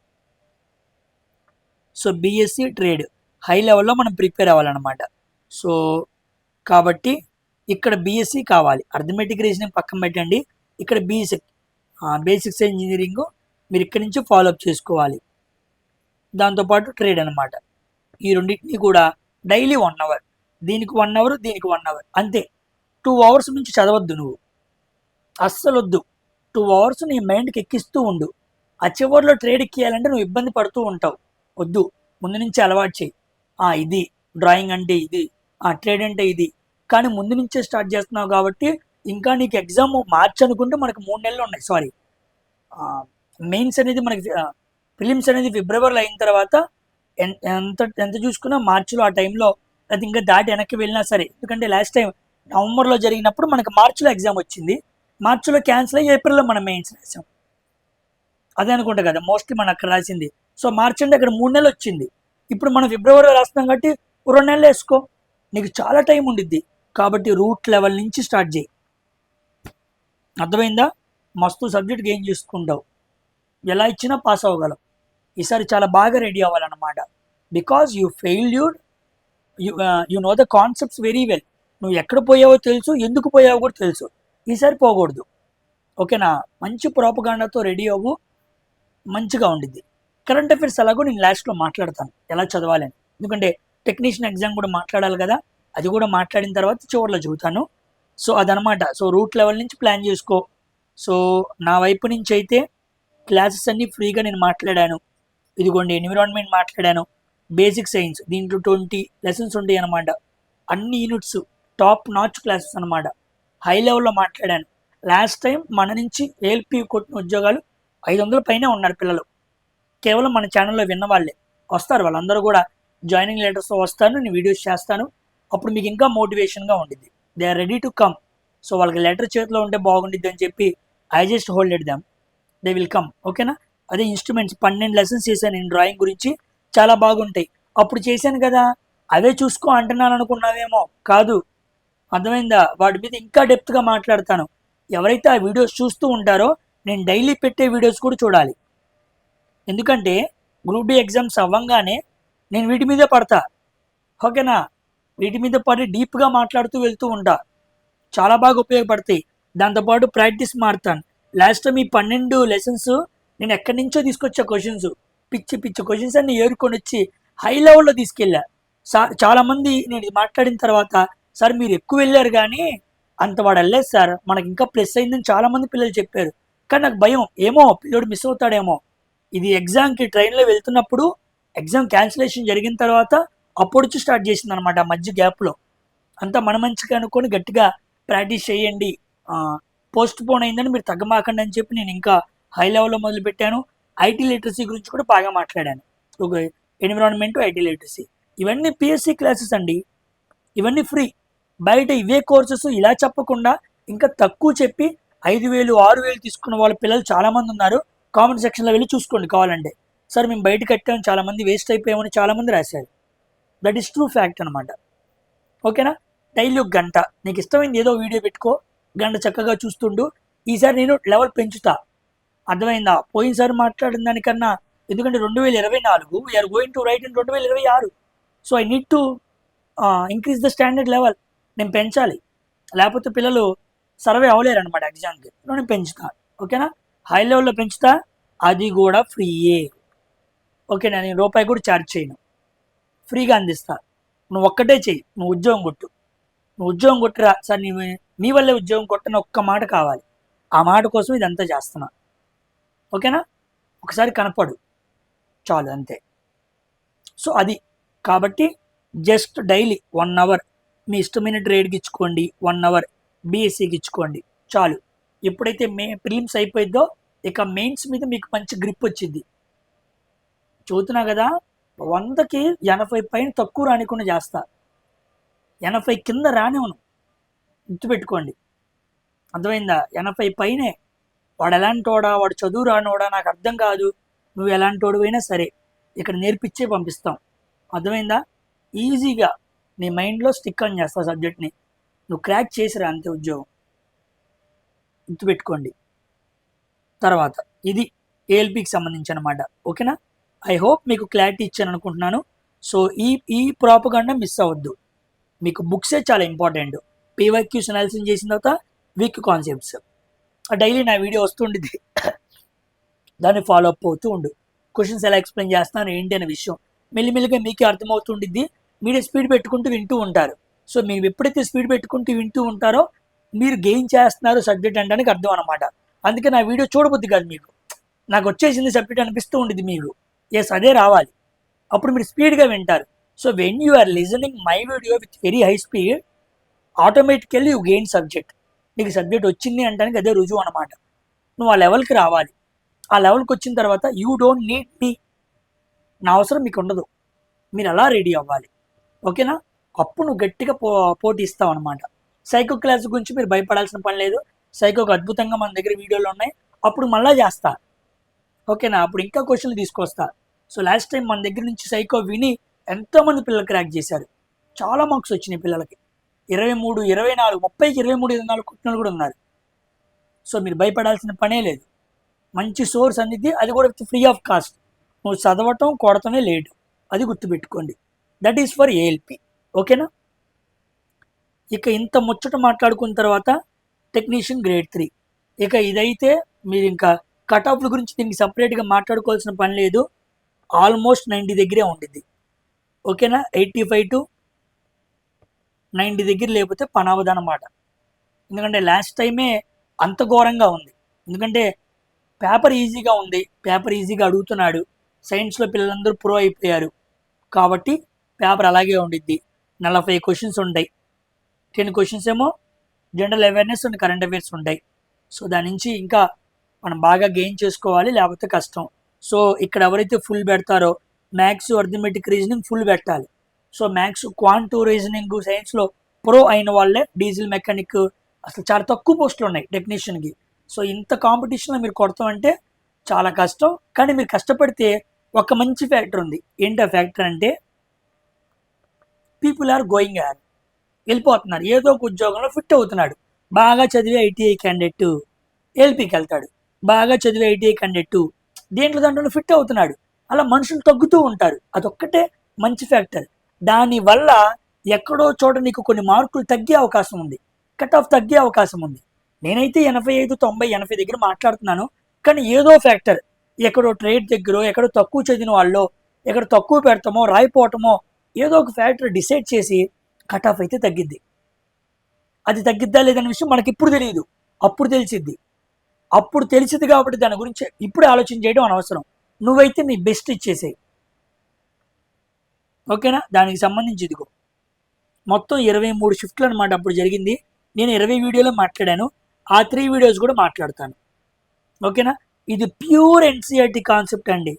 సో బీఎస్సీ ట్రేడ్ హై లెవెల్లో మనం ప్రిపేర్ అవ్వాలన్నమాట. సో కాబట్టి ఇక్కడ బీఎస్సీ కావాలి, అర్థమెటిక్ రీజనింగ్ పక్కన పెట్టండి. ఇక్కడ బేసిక్స్ ఇంజనీరింగ్ మీరు ఇక్కడి నుంచి ఫాలోఅప్ చేసుకోవాలి. దాంతోపాటు ట్రేడ్ అనమాట. ఈ రెండింటిని కూడా డైలీ 1 అవర్, దీనికి 1 అవర్, దీనికి 1 అవర్, అంతే. 2 అవర్స్ నుంచి చదవద్దు నువ్వు, అస్సలు వద్దు. 2 అవర్స్ నీ మైండ్కి ఎక్కిస్తూ ఉండు. ఆ చివరిలో ట్రేడ్ ఎక్కియాలంటే నువ్వు ఇబ్బంది పడుతూ ఉంటావు. వద్దు, ముందు నుంచి అలవాటు చేయి. ఇది డ్రాయింగ్ అంటే ఇది, ట్రేడ్ అంటే ఇది, కానీ ముందు నుంచే స్టార్ట్ చేస్తున్నావు కాబట్టి ఇంకా నీకు ఎగ్జామ్ మార్చ్ అనుకుంటే మనకు 3 నెలలు ఉన్నాయి. సారీ, మెయిన్స్ అనేది మనకి ప్రిలిమ్స్ అనేది ఫిబ్రవరిలో అయిన తర్వాత ఎంత చూసుకున్నా మార్చిలో ఆ టైంలో, అది ఇంకా దాటి వెనక్కి వెళ్ళినా సరే. ఎందుకంటే లాస్ట్ టైం నవంబర్లో జరిగినప్పుడు మనకి మార్చిలో ఎగ్జామ్ వచ్చింది, మార్చిలో క్యాన్సిల్ అయ్యి ఏప్రిల్లో మనం మెయిన్స్ రాసాం. అదే అనుకుంటా కదా మోస్ట్లీ మనం అక్కడ రాసింది. సో మార్చ్ అంటే అక్కడ 3 నెలలు వచ్చింది. ఇప్పుడు మనం ఫిబ్రవరిలో రాస్తున్నాం కాబట్టి 2 నెలలు వేసుకో, నీకు చాలా టైం ఉండిద్ది. కాబట్టి రూట్ లెవెల్ నుంచి స్టార్ట్ చేయి, అర్థమైందా. మస్తు సబ్జెక్ట్ గెయిన్ చేసుకుంటావు, ఎలా ఇచ్చినా పాస్ అవ్వగలవు. ఈసారి చాలా బాగా రెడీ అవ్వాలన్నమాట. Because you failed, you know the concepts very well. నువ్వు ఎక్కడ పోయావో తెలుసు, ఎందుకు పోయావో కూడా తెలుసు. ఈసారి పోకూడదు, ఓకేనా. మంచి ప్రోపగాండాతో రెడీ అవ్వు, మంచిగా ఉండిద్ది. కరెంట్ అఫైర్స్ అలాగో నేను లాస్ట్లో మాట్లాడతాను ఎలా చదవాలి అని, ఎందుకంటే టెక్నీషియన్ ఎగ్జామ్ కూడా మాట్లాడాలి కదా, అది కూడా మాట్లాడిన తర్వాత చివరిలో చెబుతాను. సో అదనమాట. సో రూట్ లెవెల్ నుంచి ప్లాన్ చేసుకో. సో నా వైపు నుంచి అయితే క్లాసెస్ అన్నీ ఫ్రీగా నేను మాట్లాడాను. ఇదిగోండి, ఎన్విరాన్మెంట్ మాట్లాడాను, బేసిక్ సైన్స్ దీంట్లో 20 లెసన్స్ ఉంటాయి అనమాట. అన్ని యూనిట్స్ టాప్ నాచ్ క్లాసెస్ అనమాట. హై లెవెల్లో మాట్లాడాను. లాస్ట్ టైం మన నుంచి ఏఎల్పి కొట్టిన ఉద్యోగాలు 500 పైనే ఉన్నారు పిల్లలు, కేవలం మన ఛానల్లో విన్న వాళ్ళే. వస్తారు వాళ్ళందరూ కూడా, జాయినింగ్ లెటర్స్తో వస్తాను, నేను వీడియోస్ చేస్తాను. అప్పుడు మీకు ఇంకా మోటివేషన్గా ఉండిద్ది. They are ready to come. So వాళ్ళకి లెటర్ చేతిలో ఉంటే బాగుండిద్ది అని చెప్పి I just hold at them, they will come, ఓకేనా. అదే ఇన్స్ట్రుమెంట్స్ 12 లెసన్స్ చేశాను నేను డ్రాయింగ్ గురించి, చాలా బాగుంటాయి. అప్పుడు చేశాను కదా, అవే చూసుకో అంటున్నాను అనుకున్నావేమో, కాదు, అర్థమైందా. వాటి మీద ఇంకా డెప్త్గా మాట్లాడతాను. ఎవరైతే ఆ వీడియోస్ చూస్తూ ఉంటారో నేను డైలీ పెట్టే వీడియోస్ కూడా చూడాలి. ఎందుకంటే గ్రూప్ డి ఎగ్జామ్స్ అవ్వంగానే నేను వీటి మీదే పడతా, ఓకేనా. వీటి మీద పడి డీప్గా మాట్లాడుతూ వెళ్తూ ఉంటా, చాలా బాగా ఉపయోగపడతాయి. దాంతోపాటు ప్రాక్టీస్ మారుతాను. లాస్ట్ టైం ఈ 12 లెసన్స్ నేను ఎక్కడి నుంచో తీసుకొచ్చా క్వశ్చన్స్, పిచ్చి పిచ్చి క్వశ్చన్స్ అన్ని ఏరుకొని వచ్చి హై లెవెల్లో తీసుకెళ్ళా. చాలామంది నేను ఇది మాట్లాడిన తర్వాత, సార్ మీరు ఎక్కువ వెళ్ళారు కానీ అంత వాడు వెళ్ళలేదు సార్, మనకి ఇంకా ప్లస్ అయిందని చాలామంది పిల్లలు చెప్పారు. కానీ నాకు భయం, ఏమో పిల్లోడు మిస్ అవుతాడేమో. ఇది ఎగ్జామ్కి ట్రైన్లో వెళ్తున్నప్పుడు ఎగ్జామ్ క్యాన్సిలేషన్ జరిగిన తర్వాత అప్పుడు వచ్చి స్టార్ట్ చేసింది అనమాట. ఆ మధ్య గ్యాప్లో అంతా మన మంచిగా అనుకొని గట్టిగా ప్రాక్టీస్ చేయండి, పోస్ట్ పోన్ అయిందని మీరు తగ్గమాకండి అని చెప్పి నేను ఇంకా హై లెవెల్లో మొదలుపెట్టాను. ఐటీ లిటరసీ గురించి కూడా బాగా మాట్లాడాను, ఎన్విరాన్మెంట్, ఐటీ లిటరసీ. ఇవన్నీ పిఎస్సి క్లాసెస్ అండి, ఇవన్నీ ఫ్రీ. బయట ఇవే కోర్సెస్ ఇలా చెప్పకుండా ఇంకా తక్కువ చెప్పి 5,000 6,000 తీసుకున్న వాళ్ళ పిల్లలు చాలామంది ఉన్నారు. కామెంట్ సెక్షన్లో వెళ్ళి చూసుకోండి కావాలంటే. సార్ మేము బయట కట్టాము, చాలామంది వేస్ట్ అయిపోయామని చాలామంది రాశారు. దట్ ఈస్ ట్రూ ఫ్యాక్ట్ అనమాట, ఓకేనా. డైలీ 1 గంట నీకు ఇష్టమైంది ఏదో వీడియో పెట్టుకో, గంట చక్కగా చూస్తుండు. ఈసారి నేను లెవెల్ పెంచుతా, అర్థమైందా. పోయినసారి మాట్లాడిన దానికన్నా, ఎందుకంటే 2024 we're going to write in 2026. So I need to increase the standard level. నేను పెంచాలి, లేకపోతే పిల్లలు సర్వే అవ్వలేరు అనమాట ఎగ్జామ్కి. నేను పెంచుతా, ఓకేనా. హై లెవెల్లో పెంచుతా, అది కూడా ఫ్రీయే, ఓకేనా. నేను రూపాయి కూడా ఛార్జ్ చేయను, ఫ్రీగా అందిస్తా. నువ్వు ఒక్కటే చెయ్యి, నువ్వు ఉద్యోగం కొట్టు. నువ్వు ఉద్యోగం కొట్టురా సార్, నీ వల్లే ఉద్యోగం కొట్టని ఒక్క మాట కావాలి. ఆ మాట కోసం ఇదంతా చేస్తున్నా, ఓకేనా. ఒకసారి కనపడు చాలు, అంతే. సో అది కాబట్టి జస్ట్ డైలీ 1 అవర్ మీ ఇష్టమైన ట్రేడ్కి ఇచ్చుకోండి, 1 అవర్ బీఎస్సీకి ఇచ్చుకోండి చాలు. ఎప్పుడైతే ప్రిలిమ్స్ అయిపోయిద్దో ఇక మెయిన్స్ మీద మీకు మంచి గ్రిప్ వచ్చింది. చూస్తున్నా కదా, 100కి 80 పైన తక్కువ రానికుండా చేస్తా, 80 కింద రానివ్వను, గుర్తుపెట్టుకోండి, అర్థమైందా. 80 పైనే వాడు ఎలాంటోడా, వాడు చదువు రానోడా నాకు అర్థం కాదు, నువ్వు ఎలాంటోడువైనా సరే ఇక్కడ నేర్పించే పంపిస్తాం. అర్థమైందా? ఈజీగా నీ మైండ్లో స్టిక్ ఆన్ చేస్తావు సబ్జెక్ట్ని, నువ్వు క్రాక్ చేసిరా అంతే ఉద్యోగం. గుర్తుపెట్టుకోండి. తర్వాత ఇది ఏఎల్పికి సంబంధించి అనమాట. ఓకేనా? ఐ హోప్ మీకు క్లారిటీ ఇచ్చాను అనుకుంటున్నాను. సో ఈ ప్రాపగండా మిస్ అవ్వద్దు. మీకు బుక్సే చాలా ఇంపార్టెంట్. పీవైక్యూస్ అనాలిసిస్ చేసిన తర్వాత వీక్ కాన్సెప్ట్స్ డైలీ నా వీడియో వస్తుండేది, దాన్ని ఫాలో అప్ అవుతూ ఉండు. క్వశ్చన్స్ ఎలా ఎక్స్ప్లెయిన్ చేస్తున్నాను ఏంటి అనే విషయం మెల్లిమెల్లిగా మీకే అర్థమవుతుండిద్ది. మీరే స్పీడ్ పెట్టుకుంటూ వింటూ ఉంటారు. సో మీరు ఎప్పుడైతే స్పీడ్ పెట్టుకుంటూ వింటూ ఉంటారో మీరు గెయిన్ చేస్తున్నారు సబ్జెక్ట్ అనడానికి అర్థం అనమాట. అందుకే నా వీడియో చూడబుద్ది కాదు మీకు, నాకు వచ్చేసింది సబ్జెక్ట్ అనిపిస్తూ ఉండేది మీకు. ఎస్, అదే రావాలి, అప్పుడు మీరు స్పీడ్గా వింటారు. So when you are listening my video with very high speed, automatically you gain subject. నీకు సబ్జెక్ట్ వచ్చింది అంటానికి అదే రుజువు అనమాట. నువ్వు ఆ లెవెల్కి రావాలి. ఆ లెవెల్కి వచ్చిన తర్వాత యూ డోంట్ నీడ్ మీ, నా అవసరం మీకు ఉండదు, మీరు అలా రెడీ అవ్వాలి. ఓకేనా? అప్పుడు నువ్వు గట్టిగా పోటీ ఇస్తావు అనమాట. సైకో క్లాస్ గురించి మీరు భయపడాల్సిన పని లేదు. సైకోకు అద్భుతంగా మన దగ్గర వీడియోలు ఉన్నాయి, అప్పుడు మళ్ళా చేస్తా. ఓకేనా? అప్పుడు ఇంకా క్వశ్చన్లు తీసుకొస్తా. సో లాస్ట్ టైం మన దగ్గర నుంచి సైకో విని ఎంతోమంది పిల్లలు క్రాక్ చేశారు. చాలా మార్క్స్ వచ్చినాయి పిల్లలకి, 23, 24, 30కి 23, 24 కుట్టినలు కూడా ఉన్నారు. సో మీరు భయపడాల్సిన పనే లేదు. మంచి సోర్స్ అనేది, అది కూడా ఫ్రీ ఆఫ్ కాస్ట్. నువ్వు చదవటం కొడతమే లేటు, అది గుర్తుపెట్టుకోండి. That is for ALP. ఓకేనా? ఇక ఇంత ముచ్చట మాట్లాడుకున్న తర్వాత టెక్నీషియన్ గ్రేడ్ 3. ఇక ఇదైతే మీరు ఇంకా కట్ ఆఫ్ల గురించి దీనికి సపరేట్గా మాట్లాడుకోవాల్సిన పని లేదు. ఆల్మోస్ట్ 90 దగ్గరే ఉండిద్ది. ఓకేనా? 85 to 90 దగ్గర లేకపోతే పని అవ్వదన్నమాట. ఎందుకంటే లాస్ట్ టైమే అంత ఘోరంగా ఉంది. ఎందుకంటే పేపర్ ఈజీగా ఉంది, పేపర్ ఈజీగా అడుగుతున్నాడు, సైన్స్లో పిల్లలందరూ ప్రో అయిపోయారు కాబట్టి పేపర్ అలాగే ఉండిద్ది. 40 క్వశ్చన్స్ ఉంటాయి. 10 క్వశ్చన్స్ ఏమో general awareness and current affairs ఉంటాయి. సో దాని నుంచి ఇంకా మనం బాగా గెయిన్ చేసుకోవాలి, లేకపోతే కష్టం. సో ఇక్కడ ఎవరైతే ఫుల్ పెడతారో మ్యాథ్స్, అర్థమెటిక్, రీజనింగ్ ఫుల్ పెట్టాలి. సో మ్యాథ్స్, క్వాంటూ, రీజనింగ్, సైన్స్లో ప్రో అయిన వాళ్ళే డీజిల్ మెకానిక్, అసలు చాలా తక్కువ పోస్టులు ఉన్నాయి టెక్నీషియన్కి. సో ఇంత కాంపిటీషన్లో మీరు కొడతామంటే చాలా కష్టం. కానీ మీరు కష్టపడితే ఒక మంచి ఫ్యాక్టర్ ఉంది. ఏంటి ఆ ఫ్యాక్టర్ అంటే పీపుల్ ఆర్ గోయింగ్ యార్, వెళ్ళిపోతున్నారు. ఏదో ఒక ఉద్యోగంలో ఫిట్ అవుతున్నాడు. బాగా చదివే ఐటీఐ క్యాండిడేట్ ఎల్పీకి వెళ్తాడు, బాగా చదివే ఐటీఐ క్యాండిడేట్ దాంట్లో ఫిట్ అవుతున్నాడు. అలా మనుషులు తగ్గుతూ ఉంటారు. అదొక్కటే మంచి ఫ్యాక్టర్. దానివల్ల ఎక్కడో చోట నీకు కొన్ని మార్కులు తగ్గే అవకాశం ఉంది, కట్ ఆఫ్ తగ్గే అవకాశం ఉంది. నేనైతే 85, 90, 80 దగ్గర మాట్లాడుతున్నాను. కానీ ఏదో ఫ్యాక్టర్, ఎక్కడో ట్రేడ్ దగ్గర, ఎక్కడో తక్కువ చదివిన వాళ్ళు, ఎక్కడ తక్కువ పెడతామో రాయిపోవటమో, ఏదో ఒక ఫ్యాక్టర్ డిసైడ్ చేసి కట్ ఆఫ్ అయితే తగ్గిద్ది. అది తగ్గిద్దా లేదనే విషయం మనకి ఇప్పుడు తెలియదు, అప్పుడు తెలిసిద్ది. అప్పుడు తెలిసింది కాబట్టి దాని గురించి ఇప్పుడు ఆలోచన చేయడం అనవసరం. నువ్వైతే నీ బెస్ట్ ఇచ్చేసేయి. ఓకేనా? దానికి సంబంధించి ఇదిగో మొత్తం 23 షిఫ్ట్లు అనమాట అప్పుడు జరిగింది. నేను 20 వీడియోలో మాట్లాడాను, ఆ 3 వీడియోస్ కూడా మాట్లాడతాను. ఓకేనా? ఇది ప్యూర్ ఎన్సీఆర్టీ కాన్సెప్ట్ అండి.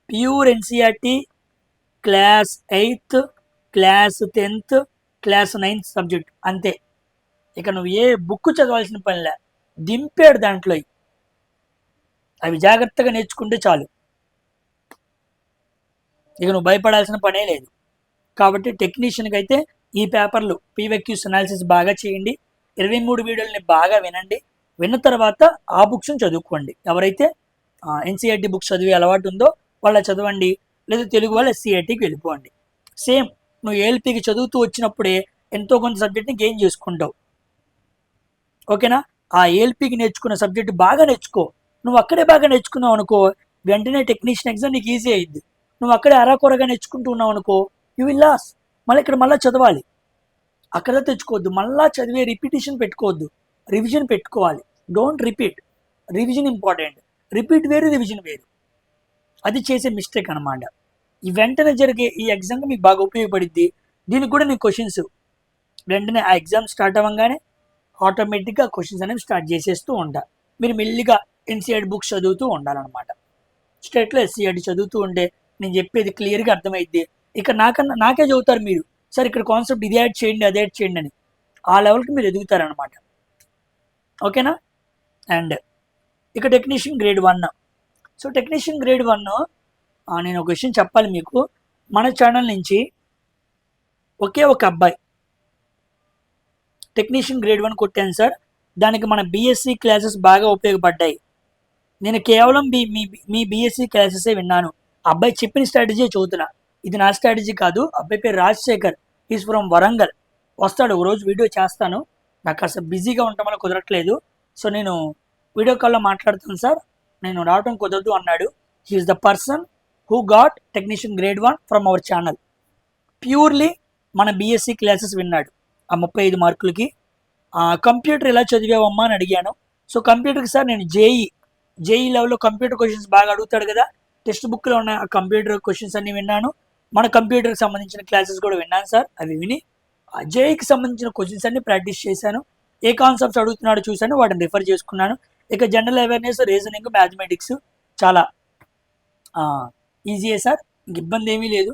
Pure NCERT class 8th, class 10th, class 9th subject అంతే. ఇక నువ్వు ఏ బుక్ చదవాల్సిన పనిలే, దింపాడు దాంట్లో. అవి జాగ్రత్తగా నేర్చుకుంటే చాలు, ఇక నువ్వు భయపడాల్సిన పనే లేదు. కాబట్టి టెక్నీషియన్కి అయితే ఈ పేపర్లు పీవైక్యూస్ అనాలిసిస్ బాగా చేయండి. 23 వీడియోలని బాగా వినండి. విన్న తర్వాత ఆ బుక్స్ని చదువుకోండి. ఎవరైతే ఎన్సీఆర్టీ బుక్స్ చదివే అలవాటు ఉందో వాళ్ళ చదవండి, లేదా తెలుగు వాళ్ళు ఎస్సీఆర్టీకి వెళ్ళిపోండి. సేమ్ నువ్వు ఏఎల్పీకి చదువుతూ వచ్చినప్పుడే ఎంతో కొంత సబ్జెక్ట్ని గెయిన్ చేసుకుంటావు. ఓకేనా? ఆ ఏఎల్పీకి నేర్చుకున్న సబ్జెక్ట్ బాగా నేర్చుకో. నువ్వు అక్కడే బాగా నేర్చుకున్నావు అనుకో, వెంటనే టెక్నీషియన్ ఎగ్జామ్ నీకు ఈజీ అయ్యిద్ది. నువ్వు అక్కడే అరాకొరగా నేర్చుకుంటూ ఉన్నావు అనుకో, యూ విల్ లాస్. మళ్ళీ ఇక్కడ మళ్ళీ చదవాలి, అక్కడ తెచ్చుకోవద్దు, మళ్ళీ చదివే రిపిటేషన్ పెట్టుకోవద్దు, రివిజన్ పెట్టుకోవాలి. Don't repeat, revision important. Repeat వేరు, రివిజన్ వేరు. అది చేసే మిస్టేక్ అనమాట. ఈ వెంటనే జరిగే ఈ ఎగ్జామ్ మీకు బాగా ఉపయోగపడిద్ది. దీనికి కూడా నేను క్వశ్చన్స్ వెంటనే ఆ ఎగ్జామ్ స్టార్ట్ అవ్వగానే ఆటోమేటిక్గా క్వశ్చన్స్ అనేవి స్టార్ట్ చేసేస్తూ ఉంటా. మీరు మెల్లిగా ఎన్సీఆర్టీ బుక్స్ చదువుతూ ఉండాలన్నమాట. స్టేట్లో ఎస్సీఆర్టీ చదువుతూ ఉంటే నేను చెప్పేది క్లియర్గా అర్థమైద్ది. ఇక నాకే చదువుతారు మీరు, సార్ ఇక్కడ కాన్సెప్ట్ ఇది యాడ్ చేయండి, అది యాడ్ చేయండి అని. ఆ లెవెల్కి మీరు ఎదుగుతారనమాట. ఓకేనా? అండ్ ఇక technician grade 1. So technician grade 1 నేను ఒక విషయం చెప్పాలి మీకు. మన ఛానల్ నుంచి ఒకే ఒక అబ్బాయి టెక్నీషియన్ గ్రేడ్ 1 కొట్టాను సార్. దానికి మన బీఎస్సీ క్లాసెస్ బాగా ఉపయోగపడ్డాయి. నేను కేవలం మీ బీఎస్సీ క్లాసెసే విన్నాను. అబ్బాయి చెప్పిన స్ట్రాటజీ చదువుతున్నా. ఇది నా స్ట్రాటజీ కాదు. అబ్బాయి పేరు రాజశేఖర్, ఈజ్ ఫ్రమ్ వరంగల్. వస్తాడు, ఒక రోజు వీడియో చేస్తాను. నాకు అసలు బిజీగా ఉండటం వల్ల కుదరట్లేదు. సో నేను వీడియో కాల్లో మాట్లాడుతాను సార్, నేను రావటం కుదరదు అన్నాడు. He's the person who got technician grade 1 from our channel. Purely మన బీఎస్సీ క్లాసెస్ విన్నాడు ఆ 35 మార్కులకి. కంప్యూటర్ ఎలా చదివావమ్మా అని అడిగాను. సో కంప్యూటర్కి సార్ నేను జేఈ లెవెల్లో కంప్యూటర్ క్వశ్చన్స్ బాగా అడుగుతాడు కదా, టెక్స్ట్ బుక్లో ఉన్న ఆ కంప్యూటర్ క్వశ్చన్స్ అన్ని విన్నాను. మన కంప్యూటర్కి సంబంధించిన క్లాసెస్ కూడా విన్నాను సార్. అవి విని జేఈకి సంబంధించిన క్వశ్చన్స్ అన్ని ప్రాక్టీస్ చేశాను. ఏ కాన్సెప్ట్స్ అడుగుతున్నాడో చూశాను, వాటిని రిఫర్ చేసుకున్నాను. ఇక జనరల్ అవేర్నెస్, రీజనింగ్, మ్యాథమెటిక్స్ చాలా ఈజీయే సార్, ఇంక ఇబ్బంది ఏమీ లేదు.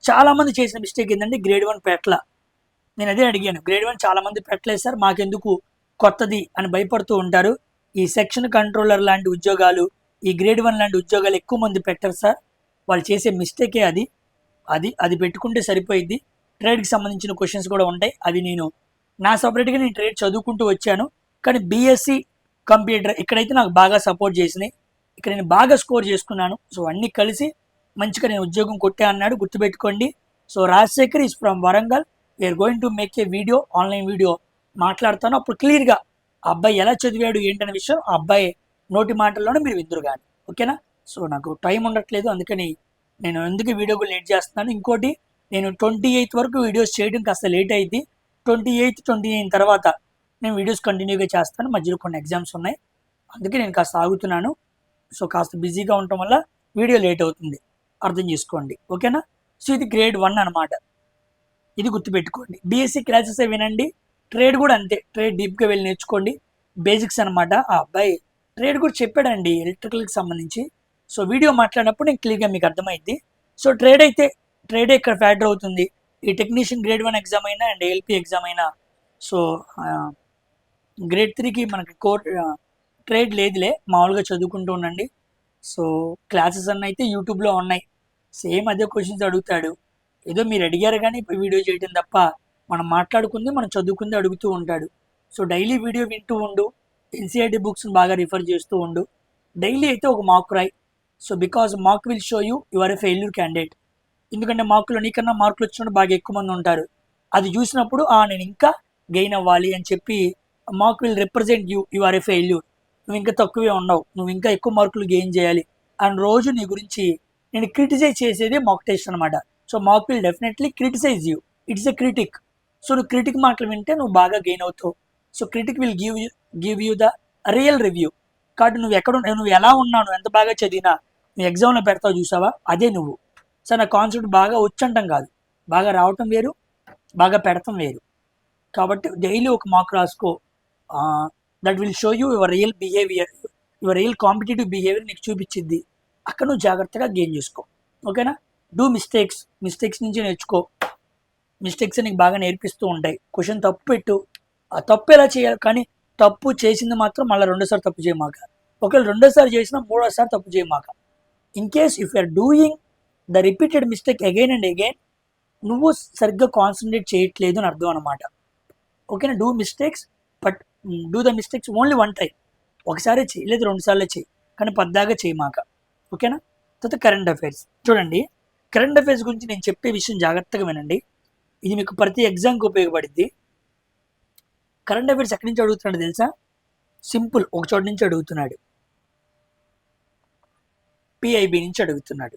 చాలామంది చేసిన మిస్టేక్ ఏంటంటే గ్రేడ్ 1 పెట్టల. నేను అదే అడిగాను, గ్రేడ్ 1 చాలామంది పెట్టలేదు సార్, మాకెందుకు కొత్తది అని భయపడుతూ ఉంటారు. ఈ సెక్షన్ కంట్రోలర్ లాంటి ఉద్యోగాలు, ఈ గ్రేడ్ 1 లాంటి ఉద్యోగాలు ఎక్కువ మంది పెట్టరు సార్. వాళ్ళు చేసే మిస్టేకే అది పెట్టుకుంటే సరిపోయిద్ది. ట్రేడ్కి సంబంధించిన క్వశ్చన్స్ కూడా ఉంటాయి. అవి నేను సపరేట్గా నేను ట్రేడ్ చదువుకుంటూ వచ్చాను. కానీ బీఎస్సీ కంప్యూటర్ ఇక్కడైతే నాకు బాగా సపోర్ట్ చేసినాయి. ఇక్కడ నేను బాగా స్కోర్ చేసుకున్నాను. సో అన్నీ కలిసి మంచిగా నేను ఉద్యోగం కొట్టా అన్నాడు, గుర్తుపెట్టుకోండి. So Rajasekhar is from Warangal. We're going to make a video, online video మాట్లాడతాను. అప్పుడు క్లియర్గా ఆ అబ్బాయి ఎలా చదివాడు ఏంటనే విషయం ఆ అబ్బాయి నోటి మాటల్లోనే మీరు విందురు కానీ, ఓకేనా. సో నాకు టైం ఉండట్లేదు, అందుకని నేను ఎందుకు వీడియో కూడా లేట్ చేస్తున్నాను. ఇంకోటి, నేను 28th వరకు వీడియోస్ చేయడం కాస్త లేట్ అయింది. 28, 29 తర్వాత నేను వీడియోస్ కంటిన్యూగా చేస్తాను. మధ్యలో కొన్ని ఎగ్జామ్స్ ఉన్నాయి, అందుకే నేను కాస్త ఆగుతున్నాను. సో కాస్త బిజీగా ఉండటం వల్ల వీడియో లేట్ అవుతుంది, అర్థం చేసుకోండి, ఓకేనా. సో ఇది గ్రేడ్ 1 అనమాట, ఇది గుర్తుపెట్టుకోండి. బీఎస్సీ క్లాసెస్ వినండి, ట్రేడ్ కూడా అంతే. ట్రేడ్ డీప్గా వెళ్ళి నేర్చుకోండి, బేసిక్స్ అనమాట. ఆ అబ్బాయి ట్రేడ్ కూడా చెప్పాడండి ఎలక్ట్రికల్కి సంబంధించి. సో వీడియో మాట్లాడినప్పుడు నేను క్లియర్గా మీకు అర్థమైంది. సో ట్రేడే ఇక్కడ ఫ్యాక్టర్ అవుతుంది. ఈ టెక్నీషియన్ గ్రేడ్ 1 ఎగ్జామ్ అయినా అండ్ ఏఎల్పి ఎగ్జామ్ అయినా. సో గ్రేడ్ 3కి మనకి ట్రేడ్ లేదులే, మామూలుగా చదువుకుంటూ ఉండండి. సో క్లాసెస్ అన్నీ అయితే యూట్యూబ్లో ఉన్నాయి, సేమ్ అదే క్వశ్చన్స్ అడుగుతాడు. ఏదో మీరు అడిగారు కానీ ఇప్పుడు వీడియో చేయడం తప్ప, మనం మాట్లాడుకుంది మనం చదువుకుంది అడుగుతూ ఉంటాడు. సో డైలీ వీడియో వింటూ ఉండు, ఎన్సీఆర్టీ బుక్స్ని బాగా రిఫర్ చేస్తూ ఉండు. డైలీ అయితే ఒక మాక్ రాయ్. So because mock will show you are a failure candidate. ఎందుకంటే మాకులో నీకన్నా మార్కులు వచ్చినప్పుడు బాగా ఎక్కువ మంది ఉంటారు. అది చూసినప్పుడు నేను ఇంకా గెయిన్ అవ్వాలి అని చెప్పి mock will represent you are a failure. నువ్వు ఇంకా తక్కువే ఉన్నావు, నువ్వు ఇంకా ఎక్కువ మార్కులు గెయిన్ చేయాలి అని రోజు నీ గురించి నేను క్రిటిసైజ్ చేసేదే మాక్ టెస్ట్ అనమాట. So mock will definitely criticise you, it's a critic. So నువ్వు క్రిటిక్ మాటలు వింటే నువ్వు బాగా గెయిన్ అవుతావు. So critic will give you the real review. కాబట్టి నువ్వు ఎలా ఉన్నావు, ఎంత బాగా చదివినా నువ్వు ఎగ్జామ్లో పెడతావు చూసావా, అదే నువ్వు. సార్ నా కాన్సెప్ట్ బాగా వచ్చంటాం కాదు, బాగా రావటం వేరు, బాగా పెడతాం వేరు. కాబట్టి డైలీ ఒక మార్క్ రాసుకో. That will show you your real behaviour, your real competitive behaviour నీకు చూపించింది. అక్కడ నువ్వు జాగ్రత్తగా గెయిన్ చేసుకో, ఓకేనా. డూ మిస్టేక్స్ నుంచి నేర్చుకో. మిస్టేక్స్ నీకు బాగా నేర్పిస్తూ ఉంటాయి. క్వశ్చన్ తప్పు పెట్టు, ఆ తప్పు ఎలా చేయాలి, కానీ తప్పు చేసింది మాత్రం మళ్ళీ రెండోసారి తప్పు చేయమాక. ఒకవేళ రెండోసారి చేసినా మూడోసారి తప్పు చేయమాక. In case if you're doing the repeated mistake again and again, నువ్వు సరిగ్గా కాన్సన్ట్రేట్ చేయట్లేదు అని అర్థం అనమాట, ఓకేనా. Do mistakes, but do the mistakes only 1 time. ఒకసారి చేయి లేదు 2 సార్లు చేయి, కానీ పద్దాగా చేయమాక, ఓకేనా. తర్వాత కరెంట్ అఫైర్స్ చూడండి. కరెంట్ అఫైర్స్ గురించి నేను చెప్పే విషయం జాగ్రత్తగా వినండి, ఇది మీకు ప్రతి ఎగ్జామ్కి ఉపయోగపడుద్ది. కరెంట్ అఫైర్స్ ఎక్కడి నుంచి అడుగుతున్నాడు తెలుసా? సింపుల్, ఒక చోట నుంచి అడుగుతున్నాడు, పిఐబి నుంచి అడుగుతున్నాడు.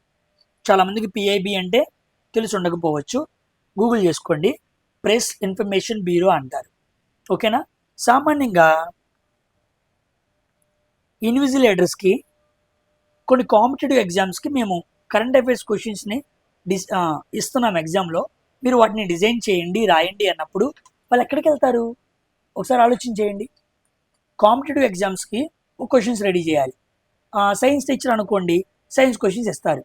చాలామందికి పిఐబి అంటే తెలిసి ఉండకపోవచ్చు, గూగుల్ చేసుకోండి, ప్రెస్ ఇన్ఫర్మేషన్ బ్యూరో అంటారు, ఓకేనా. సామాన్యంగా ఇన్విజిలేటర్స్కి కొన్ని కాంపిటేటివ్ ఎగ్జామ్స్కి మేము కరెంట్ అఫైర్స్ క్వశ్చన్స్ని ఇస్తున్నాం ఎగ్జామ్లో, మీరు వాటిని డిజైన్ చేయండి, రాయండి అన్నప్పుడు వాళ్ళు ఎక్కడికి వెళ్తారు? ఒకసారి ఆలోచించేయండి. కాంపిటేటివ్ ఎగ్జామ్స్కి క్వశ్చన్స్ రెడీ చేయాలి. సైన్స్ టీచర్ అనుకోండి, సైన్స్ క్వశ్చన్స్ ఇస్తారు,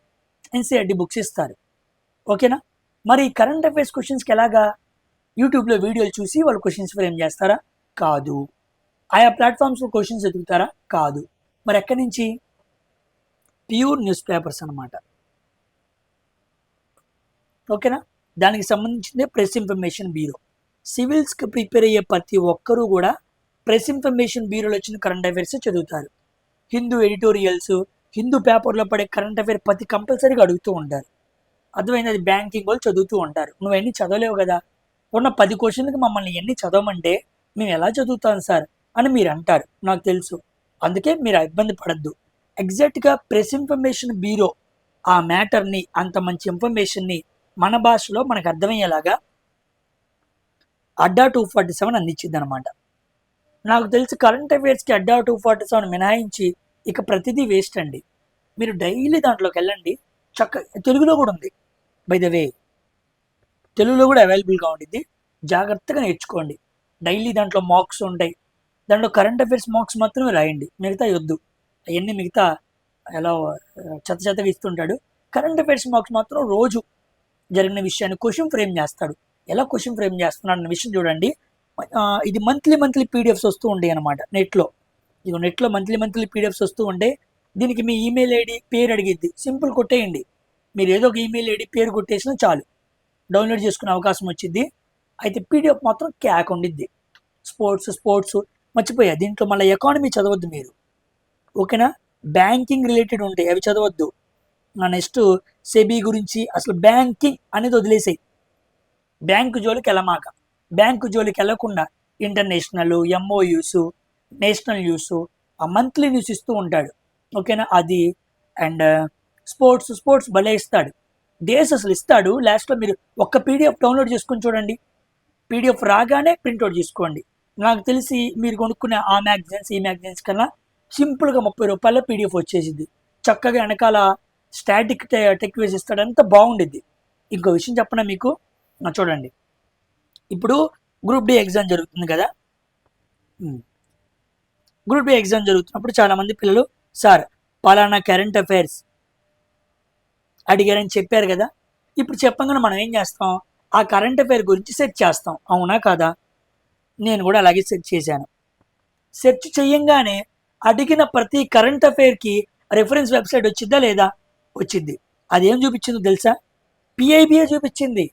ఎన్సీఆర్టీ బుక్స్ ఇస్తారు, ఓకేనా. మరి కరెంట్ అఫైర్స్ క్వశ్చన్స్కి ఎలాగా? యూట్యూబ్లో వీడియోలు చూసి వాళ్ళు క్వశ్చన్స్ ఫ్రేమ్ చేస్తారా? కాదు. ఆయా ప్లాట్ఫామ్స్లో క్వశ్చన్స్ ఎదుగుతారా? కాదు. మరి ఎక్కడి నుంచి? ప్యూర్ న్యూస్ పేపర్స్ అనమాట. ఓకేనా? దానికి సంబంధించిందే ప్రెస్ ఇన్ఫర్మేషన్ బ్యూరో. సివిల్స్కి ప్రిపేర్ అయ్యే ప్రతి ఒక్కరూ కూడా ప్రెస్ ఇన్ఫర్మేషన్ బ్యూరోలో వచ్చిన కరెంట్ అఫైర్స్ చదువుతారు. హిందూ ఎడిటోరియల్స్, హిందూ పేపర్లో పడే కరెంట్ అఫైర్ ప్రతి కంపల్సరీగా అడుగుతూ ఉంటారు. అర్థమైంది? అది బ్యాంకింగ్ వాళ్ళు చదువుతూ ఉంటారు. నువ్వు ఎన్ని చదవలేవు కదా, ఉన్న 10 క్వశ్చన్లకి మమ్మల్ని ఎన్ని చదవమంటే మేము ఎలా చదువుతాం సార్ అని మీరు అంటారు, నాకు తెలుసు. అందుకే మీరు ఇబ్బంది పడద్దు. ఎగ్జాక్ట్గా ప్రెస్ ఇన్ఫర్మేషన్ బ్యూరో ఆ మ్యాటర్ని, అంత మంచి ఇన్ఫర్మేషన్ని మన భాషలో మనకు అర్థమయ్యేలాగా అడ్డా 247 అందించింది అనమాట. నాకు తెలిసి కరెంట్ అఫైర్స్కి అడ్డా 247 మినహాయించి ఇక ప్రతిదీ వేస్ట్ అండి. మీరు డైలీ దాంట్లోకి వెళ్ళండి. తెలుగులో కూడా ఉంది, బై ద వే, తెలుగులో కూడా అవైలబుల్గా ఉండిద్ది. జాగ్రత్తగా నేర్చుకోండి. డైలీ దాంట్లో మార్క్స్ ఉంటాయి. దాంట్లో కరెంట్ అఫైర్స్ మార్క్స్ మాత్రమే రాయండి, మిగతా వద్దు. అవన్నీ మిగతా ఎలా చెత్తగా ఇస్తుంటాడు. కరెంట్ అఫైర్స్ మార్క్స్ మాత్రం రోజు జరిగిన విషయాన్ని క్వశ్చన్ ఫ్రేమ్ చేస్తాడు. ఎలా క్వశ్చన్ ఫ్రేమ్ చేస్తున్నాడు అన్న విషయం చూడండి. ఇది మంత్లీ పీడిఎఫ్స్ వస్తూ ఉంటాయి అనమాట నెట్లో. ఇక నెట్లో మంత్లీ పీడిఎఫ్స్ వస్తూ ఉంటే దీనికి మీ ఈమెయిల్ ఐడి పేరు అడిగిద్ది. సింపుల్ కొట్టేయండి. మీరు ఏదో ఒక ఈమెయిల్ ఐడి పేరు కొట్టేసినా చాలు, డౌన్లోడ్ చేసుకునే అవకాశం వచ్చింది. అయితే పీడిఎఫ్ మాత్రం క్యాక్ ఉండిద్ది. స్పోర్ట్స్ మర్చిపోయా. దీంట్లో మళ్ళీ ఎకానమీ చదవద్దు మీరు, ఓకేనా? బ్యాంకింగ్ రిలేటెడ్ ఉంటాయి, అవి చదవద్దు. నెక్స్ట్ సెబీ గురించి, అసలు బ్యాంకింగ్ అనేది వదిలేసాయి. బ్యాంకు జోలికి వెళ్ళమాక. బ్యాంకు జోలికి వెళ్ళకుండా ఇంటర్నేషనల్, ఎంఓయూస్, నేషనల్ న్యూస్, ఆ మంత్లీ న్యూస్ ఇస్తూ ఉంటాడు, ఓకేనా? అది అండ్ స్పోర్ట్స్ భలే ఇస్తాడు. డేస్ అసలు ఇస్తాడు. లాస్ట్లో మీరు ఒక్క పీడిఎఫ్ డౌన్లోడ్ చేసుకొని చూడండి. పీడిఎఫ్ రాగానే ప్రింట్అవుట్ చేసుకోండి. నాకు తెలిసి మీరు కొనుక్కునే ఆ మ్యాగజైన్స్, ఈ మ్యాగజైన్స్ కన్నా సింపుల్గా 30 రూపాయల పీడిఎఫ్ వచ్చేసింది. చక్కగా వెనకాల స్టాటిక్ టెక్ వేసి ఇస్తాడు, అంత బాగుండిద్ది. ఇంకో విషయం చెప్పనా మీకు, చూడండి. ఇప్పుడు గ్రూప్ డి ఎగ్జామ్ జరుగుతుంది కదా. గ్రూప్ డి ఎగ్జామ్ జరుగుతున్నప్పుడు చాలామంది పిల్లలు సార్ పలానా కరెంట్ అఫైర్స్ అడిగారని చెప్పారు కదా. ఇప్పుడు చెప్పగానే మనం ఏం చేస్తాం, ఆ కరెంట్ అఫైర్ గురించి సెర్చ్ చేస్తాం, అవునా కాదా? నేను కూడా అలాగే సెర్చ్ చేశాను. సెర్చ్ చేయంగానే అడిగిన ప్రతి కరెంట్ అఫైర్కి రెఫరెన్స్ వెబ్సైట్ వచ్చిద్దా లేదా? వచ్చింది. అదేం చూపించిందో తెలుసా? పిఐబిఏ చూపించింది.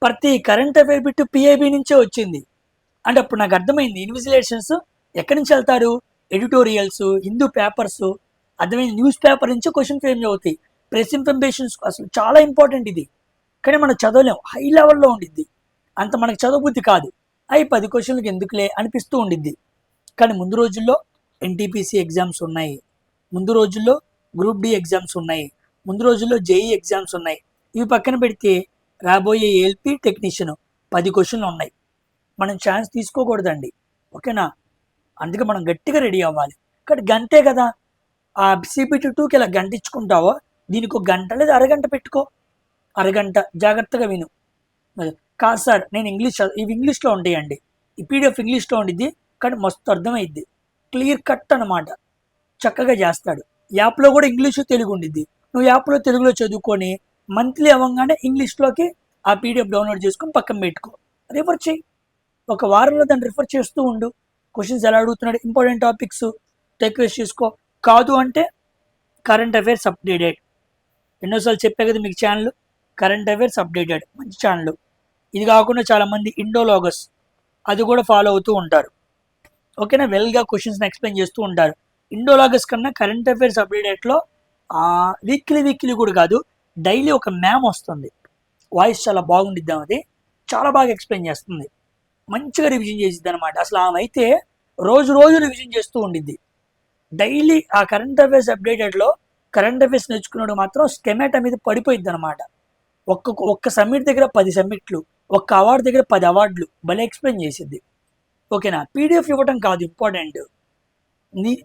ప్రతి కరెంట్ అఫైర్ బిట్టు పిఐబి నుంచే వచ్చింది. అంటే అప్పుడు నాకు అర్థమైంది, ఇన్విజిలేషన్స్ ఎక్కడి నుంచి వెళ్తారు? ఎడిటోరియల్స్, హిందూ పేపర్స్, అర్థమైంది, న్యూస్ పేపర్ నుంచి క్వశ్చన్ ఫ్రేమ్ అవుతాయి. ప్రెస్ ఇన్ఫర్మేషన్స్ అసలు చాలా ఇంపార్టెంట్ ఇది. కానీ మనం చదవలేం, హై లెవెల్లో ఉండిద్ది. అంత మనకు చదవబుద్ధి కాదు. 10 క్వశ్చన్లకు ఎందుకులే అనిపిస్తూ ఉండిద్ది. కానీ ముందు రోజుల్లో ఎన్టీపీసీ ఎగ్జామ్స్ ఉన్నాయి, ముందు రోజుల్లో గ్రూప్ డి ఎగ్జామ్స్ ఉన్నాయి, ముందు రోజుల్లో జేఈ ఎగ్జామ్స్ ఉన్నాయి. ఇవి పక్కన పెడితే రాబోయే ఎల్పి టెక్నీషియన్ 10 క్వశ్చన్లు ఉన్నాయి. మనం ఛాన్స్ తీసుకోకూడదండి, ఓకేనా? అందుకే మనం గట్టిగా రెడీ అవ్వాలి. కానీ గంటే కదా, ఆ సిబిటి 2కి ఇలా గంట ఇచ్చుకుంటావో దీనికి ఒక గంట లేదా అరగంట పెట్టుకో. అరగంట జాగ్రత్తగా విను. కాదు సార్ నేను ఇవి ఇంగ్లీష్లో ఉంటాయండి, ఈ పీడిఎఫ్ ఇంగ్లీష్లో ఉండిద్ది, కానీ మస్తు అర్థమైద్ది, క్లియర్ కట్ అనమాట. చక్కగా చేస్తాడు. యాప్లో కూడా ఇంగ్లీషు తెలుగు ఉండిద్ది. నువ్వు యాప్లో తెలుగులో చదువుకొని మంత్లీ అవ్వగానే ఇంగ్లీష్లోకి ఆ పీడిఎఫ్ డౌన్లోడ్ చేసుకొని పక్కన పెట్టుకో, రిఫర్ చేయి. ఒక వారంలో దాన్ని రిఫర్ చేస్తూ ఉండు. క్వశ్చన్స్ ఎలా అడుగుతున్నాడు, ఇంపార్టెంట్ టాపిక్స్ టెక్వేస్ట్ చేసుకో. కాదు అంటే కరెంట్ అఫైర్స్ అప్డేటెడ్, ఎన్నోసార్లు చెప్పే కదా మీకు ఛానల్, కరెంట్ అఫైర్స్ అప్డేటెడ్ మంచి ఛానల్. ఇది కాకుండా చాలామంది ఇండోలాగస్ అది కూడా ఫాలో అవుతూ ఉంటారు, ఓకేనా? వెల్గా క్వశ్చన్స్ని ఎక్స్ప్లెయిన్ చేస్తూ ఉంటారు. ఇండోలాగస్ కన్నా కరెంట్ అఫైర్స్ అప్డేటెడ్లో వీక్లీ కూడా కాదు, డైలీ ఒక మ్యామ్ వస్తుంది, వాయిస్ చాలా బాగుండిద్దాం, అది చాలా బాగా ఎక్స్ప్లెయిన్ చేస్తుంది, మంచిగా రివిజన్ చేసిద్ది అనమాట. అసలు ఆమె అయితే రోజు రివిజన్ చేస్తూ ఉండిద్ది. డైలీ ఆ కరెంట్ అఫైర్స్ అప్డేటెడ్లో కరెంట్ అఫైర్స్ నేర్చుకున్నాడు మాత్రం స్కెమాటా మీద పడిపోయిద్ది అనమాట. ఒక్క సబ్మిట్ దగ్గర 10 సబ్మిట్లు, ఒక్క అవార్డు దగ్గర 10 అవార్డులు భలే ఎక్స్ప్లెయిన్ చేసిద్ది, ఓకేనా? పీడిఎఫ్ ఇవ్వడం కాదు ఇంపార్టెంట్,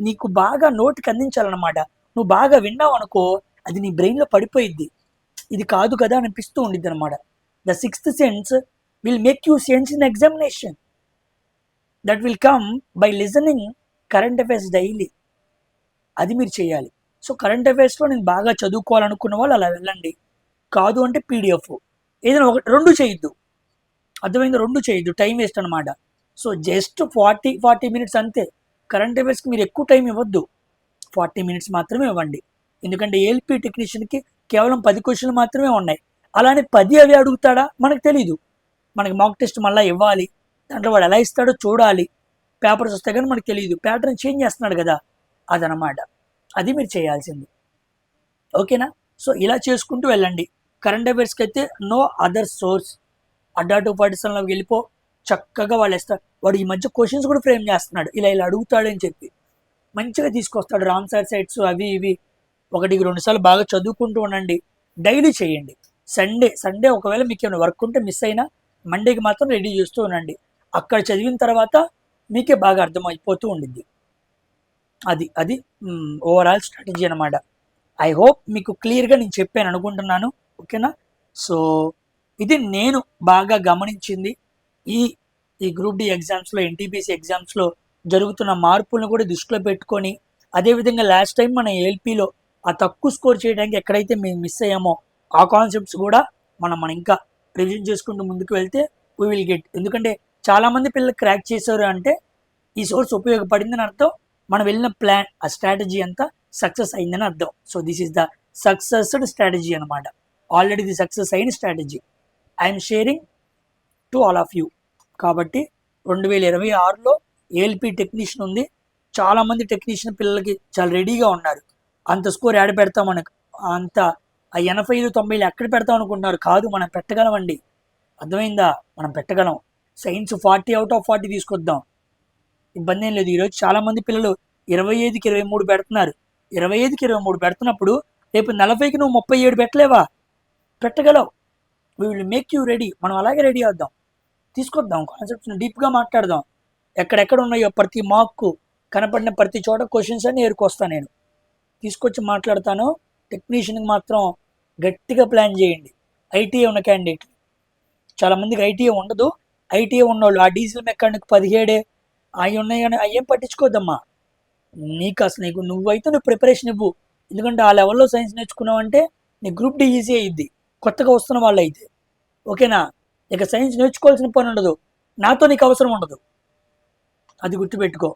నీకు బాగా నోటికి అందించాలన్నమాట. నువ్వు బాగా విన్నావు అనుకో, అది నీ బ్రెయిన్లో పడిపోయిద్ది. ఇది కాదు కదా అనిపిస్తూ ఉండిద్ది అనమాట. The sixth sense will make you sense in examination, that will come by listening current affairs daily. అది మీరు చేయాలి. సో కరెంట్ అఫైర్స్లో నేను బాగా చదువుకోవాలనుకున్న వాళ్ళు అలా వెళ్ళండి. కాదు అంటే పీడిఎఫ్ ఏదైనా ఒకటి, 2 చేయొద్దు, అర్థమైంది? 2 చేయొద్దు, టైం వేస్ట్ అనమాట. సో జస్ట్ 40 మినిట్స్ అంతే. కరెంట్ అఫైర్స్కి మీరు ఎక్కువ టైం ఇవ్వద్దు. 40 మినిట్స్ మాత్రమే ఇవ్వండి. ఎందుకంటే ఏఎల్పి టెక్నీషియన్కి కేవలం 10 క్వశ్చన్లు మాత్రమే ఉన్నాయి. అలానే 10 అవి అడుగుతాడా మనకు తెలీదు. మనకి మాక్ టెస్ట్ మళ్ళీ ఇవ్వాలి, దాంట్లో వాడు ఎలా ఇస్తాడో చూడాలి, పేపర్స్ వస్తే కానీ మనకు తెలియదు, ప్యాటర్న్ చేంజ్ చేస్తున్నాడు కదా, అదనమాట. అది మీరు చేయాల్సింది. ఓకేనా? సో ఇలా చేసుకుంటూ వెళ్ళండి. కరెంట్ అఫైర్స్కి అయితే నో అదర్ సోర్స్. అడ్డా 247లోకి వెళ్ళిపో, చక్కగా వాళ్ళు ఇస్తారు. వాడు ఈ మధ్య క్వశ్చన్స్ కూడా ఫ్రేమ్ చేస్తున్నాడు, ఇలా ఇలా అడుగుతాడు అని చెప్పి మంచిగా తీసుకొస్తాడు. రామ్ సార్ సైట్స్ అవి ఇవి 1-2 సార్లు బాగా చదువుకుంటూ ఉండండి. డైలీ చేయండి. సండే ఒకవేళ మీకు ఏమైనా వర్క్ ఉంటే మిస్ అయినా మండేకి మాత్రం రెడీ చేస్తూ ఉండండి. అక్కడ చదివిన తర్వాత మీకే బాగా అర్థమైపోతూ ఉండిద్ది. అది ఓవరాల్ స్ట్రాటజీ అనమాట. ఐ హోప్ మీకు క్లియర్గా నేను చెప్పాను అనుకుంటున్నాను. ఓకేనా? సో ఇది నేను బాగా గమనించింది. ఈ గ్రూప్ డి ఎగ్జామ్స్లో, ఎన్టీపీసీ ఎగ్జామ్స్లో జరుగుతున్న మార్పులను కూడా దృష్టిలో పెట్టుకొని, అదేవిధంగా లాస్ట్ టైం మన ఏఎల్పీలో ఆ తక్కువ స్కోర్ చేయడానికి ఎక్కడైతే మేము మిస్ అయ్యామో ఆ కాన్సెప్ట్స్ కూడా మనం ఇంకా రివిజన్ చేసుకుంటూ ముందుకు వెళ్తే వీ విల్ గెట్. ఎందుకంటే చాలామంది పిల్లలు క్రాక్ చేశారు అంటే ఈ సోర్స్ ఉపయోగపడిందని అర్థం, మనం వెళ్ళిన ప్లాన్, ఆ స్ట్రాటజీ అంతా సక్సెస్ అయిందని అర్థం. So this is the సక్సెస్డ్ strategy అనమాట. ఆల్రెడీ ది సక్సెస్ అయిన strategy I'm sharing to all of you. కాబట్టి 2026లో ఏఎల్పి టెక్నీషియన్ ఉంది. చాలామంది టెక్నీషియన్ పిల్లలకి చాలా రెడీగా ఉన్నారు. అంత స్కోర్ యాడ్ పెడతాం మనకు, అంత 85-90 ఎక్కడ పెడతాం అనుకుంటున్నారు? కాదు, మనం పెట్టగలమండి. అర్థమైందా? మనం పెట్టగలం. సైన్స్ 40 అవుట్ ఆఫ్ 40 తీసుకొద్దాం, ఇబ్బంది ఏం లేదు. ఈరోజు చాలామంది పిల్లలు 25కి 23 పెడుతున్నారు. 25కి 23 పెడుతున్నప్పుడు రేపు 40కి నువ్వు 37 పెట్టలేవా? పెట్టగలవు. We will make you ready. మనం అలాగే రెడీ అవుద్దాం, తీసుకొద్దాం, కాన్సెప్ట్స్ని డీప్గా మాట్లాడదాం. ఎక్కడెక్కడ ఉన్నాయో ప్రతి మార్కు కనపడిన ప్రతి చోట క్వశ్చన్స్ అన్ని ఏరుకొస్తాను, నేను తీసుకొచ్చి మాట్లాడతాను. టెక్నీషియన్కి మాత్రం గట్టిగా ప్లాన్ చేయండి. ఐటీఏ ఉన్న క్యాండిడేట్, చాలామందికి ఐటీఏ ఉండదు. ఐటీఏ ఉన్నవాళ్ళు ఆ డీజిల్ మెకానిక్ 17 అవి ఉన్నాయి కానీ అవి ఏం పట్టించుకోద్దమ్మా. నువ్వైతే నువ్వు ప్రిపరేషన్ ఇవ్వు. ఎందుకంటే ఆ లెవెల్లో సైన్స్ నేర్చుకున్నావు అంటే నీ గ్రూప్ డి ఈజీ అయ్యిద్ది కొత్తగా వస్తున్న వాళ్ళు అయితే. ఓకేనా? ఇక సైన్స్ నేర్చుకోవాల్సిన పని ఉండదు, నాతో నీకు అవసరం ఉండదు, అది గుర్తుపెట్టుకో.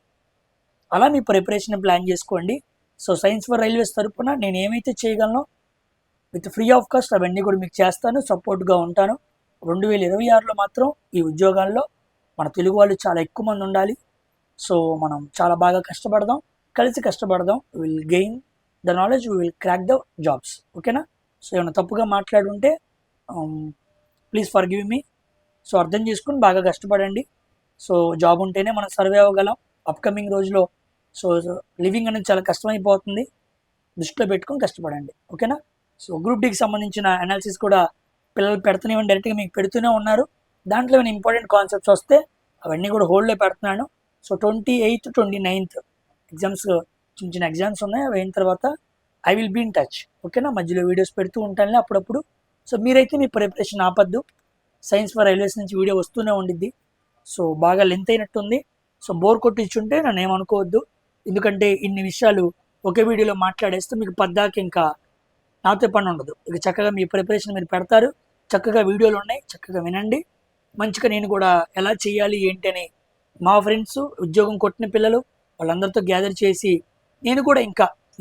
అలా మీ ప్రిపరేషన్ ప్లాన్ చేసుకోండి. సో సైన్స్ ఫర్ రైల్వేస్ తరపున నేను ఏమైతే చేయగలను విత్ ఫ్రీ ఆఫ్ కాస్ట్ అవన్నీ కూడా మీకు చేస్తాను, సపోర్ట్గా ఉంటాను. 2026లో మాత్రం ఈ ఉద్యోగాల్లో మన తెలుగు వాళ్ళు చాలా ఎక్కువ మంది ఉండాలి. సో మనం చాలా బాగా కష్టపడదాం, కలిసి కష్టపడదాం. Will gain the knowledge, will crack the jobs. ఓకేనా? సో ఏమైనా తప్పుగా మాట్లాడుంటే please forgive me. So అర్థం చేసుకుని బాగా కష్టపడండి. సో జాబ్ ఉంటేనే మనం సర్వే అవ్వగలం అప్కమింగ్ రోజులో. సో లివింగ్ అనేది చాలా కష్టమైపోతుంది, దృష్టిలో పెట్టుకొని కష్టపడండి. ఓకేనా? సో గ్రూప్ డికి సంబంధించిన అనాలిసిస్ కూడా పిల్లలు పెడుతూనేవ్వండి, డైరెక్ట్గా మీకు పెడుతూనే ఉన్నారు. దాంట్లో ఏమైనా ఇంపార్టెంట్ కాన్సెప్ట్స్ వస్తే అవన్నీ కూడా హోల్డ్లో పెడుతున్నాను. సో 28th 29th ఎగ్జామ్స్, చిన్న చిన్న ఎగ్జామ్స్ ఉన్నాయి. అవి అయిన తర్వాత I will be in touch. ఓకేనా? మధ్యలో వీడియోస్ పెడుతూ ఉంటానులే అప్పుడప్పుడు. సో మీరైతే మీ ప్రిపరేషన్ ఆపద్దు. సైన్స్ ఫర్ రైల్వేస్ నుంచి వీడియో వస్తూనే ఉండిద్ది. సో బాగా లెంత్ అయినట్టుంది. సో బోర్ కొట్టించుంటే నన్ను ఏమనుకోవద్దు. ఎందుకంటే ఇన్ని విషయాలు ఒకే వీడియోలో మాట్లాడేస్తే మీకు పద్దాక ఇంకా నాతో పని ఉండదు. ఇక చక్కగా మీ ప్రిపరేషన్ మీరు పెడతారు, చక్కగా వీడియోలు ఉన్నాయి, చక్కగా వినండి. మంచిగా నేను కూడా ఎలా చేయాలి ఏంటి అని మా ఫ్రెండ్స్ ఉద్యోగం కొట్టిన పిల్లలు వాళ్ళందరితో గ్యాదర్ చేసి నేను కూడా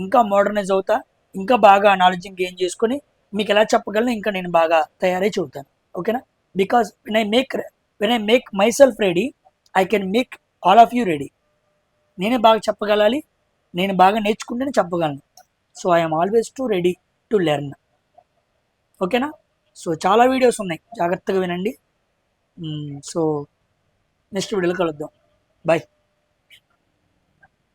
ఇంకా మోడర్నైజ్ అవుతా, ఇంకా బాగా నాలెడ్జ్ గెయిన్ చేసుకొని మీకు ఎలా చెప్పగలను ఇంకా నేను బాగా తయారై చెబుతాను. ఓకేనా? Because when I make my self ready, I can make all of you ready. నేనే బాగా చెప్పగలాలి, నేను బాగా నేర్చుకుంటేనే చెప్పగలను. So I'm always to ready to learn. ఓకేనా? సో చాలా వీడియోస్ ఉన్నాయి, జాగ్రత్తగా వినండి. సో నెక్స్ట్ వీడియోలో కలుద్దాం. బాయ్.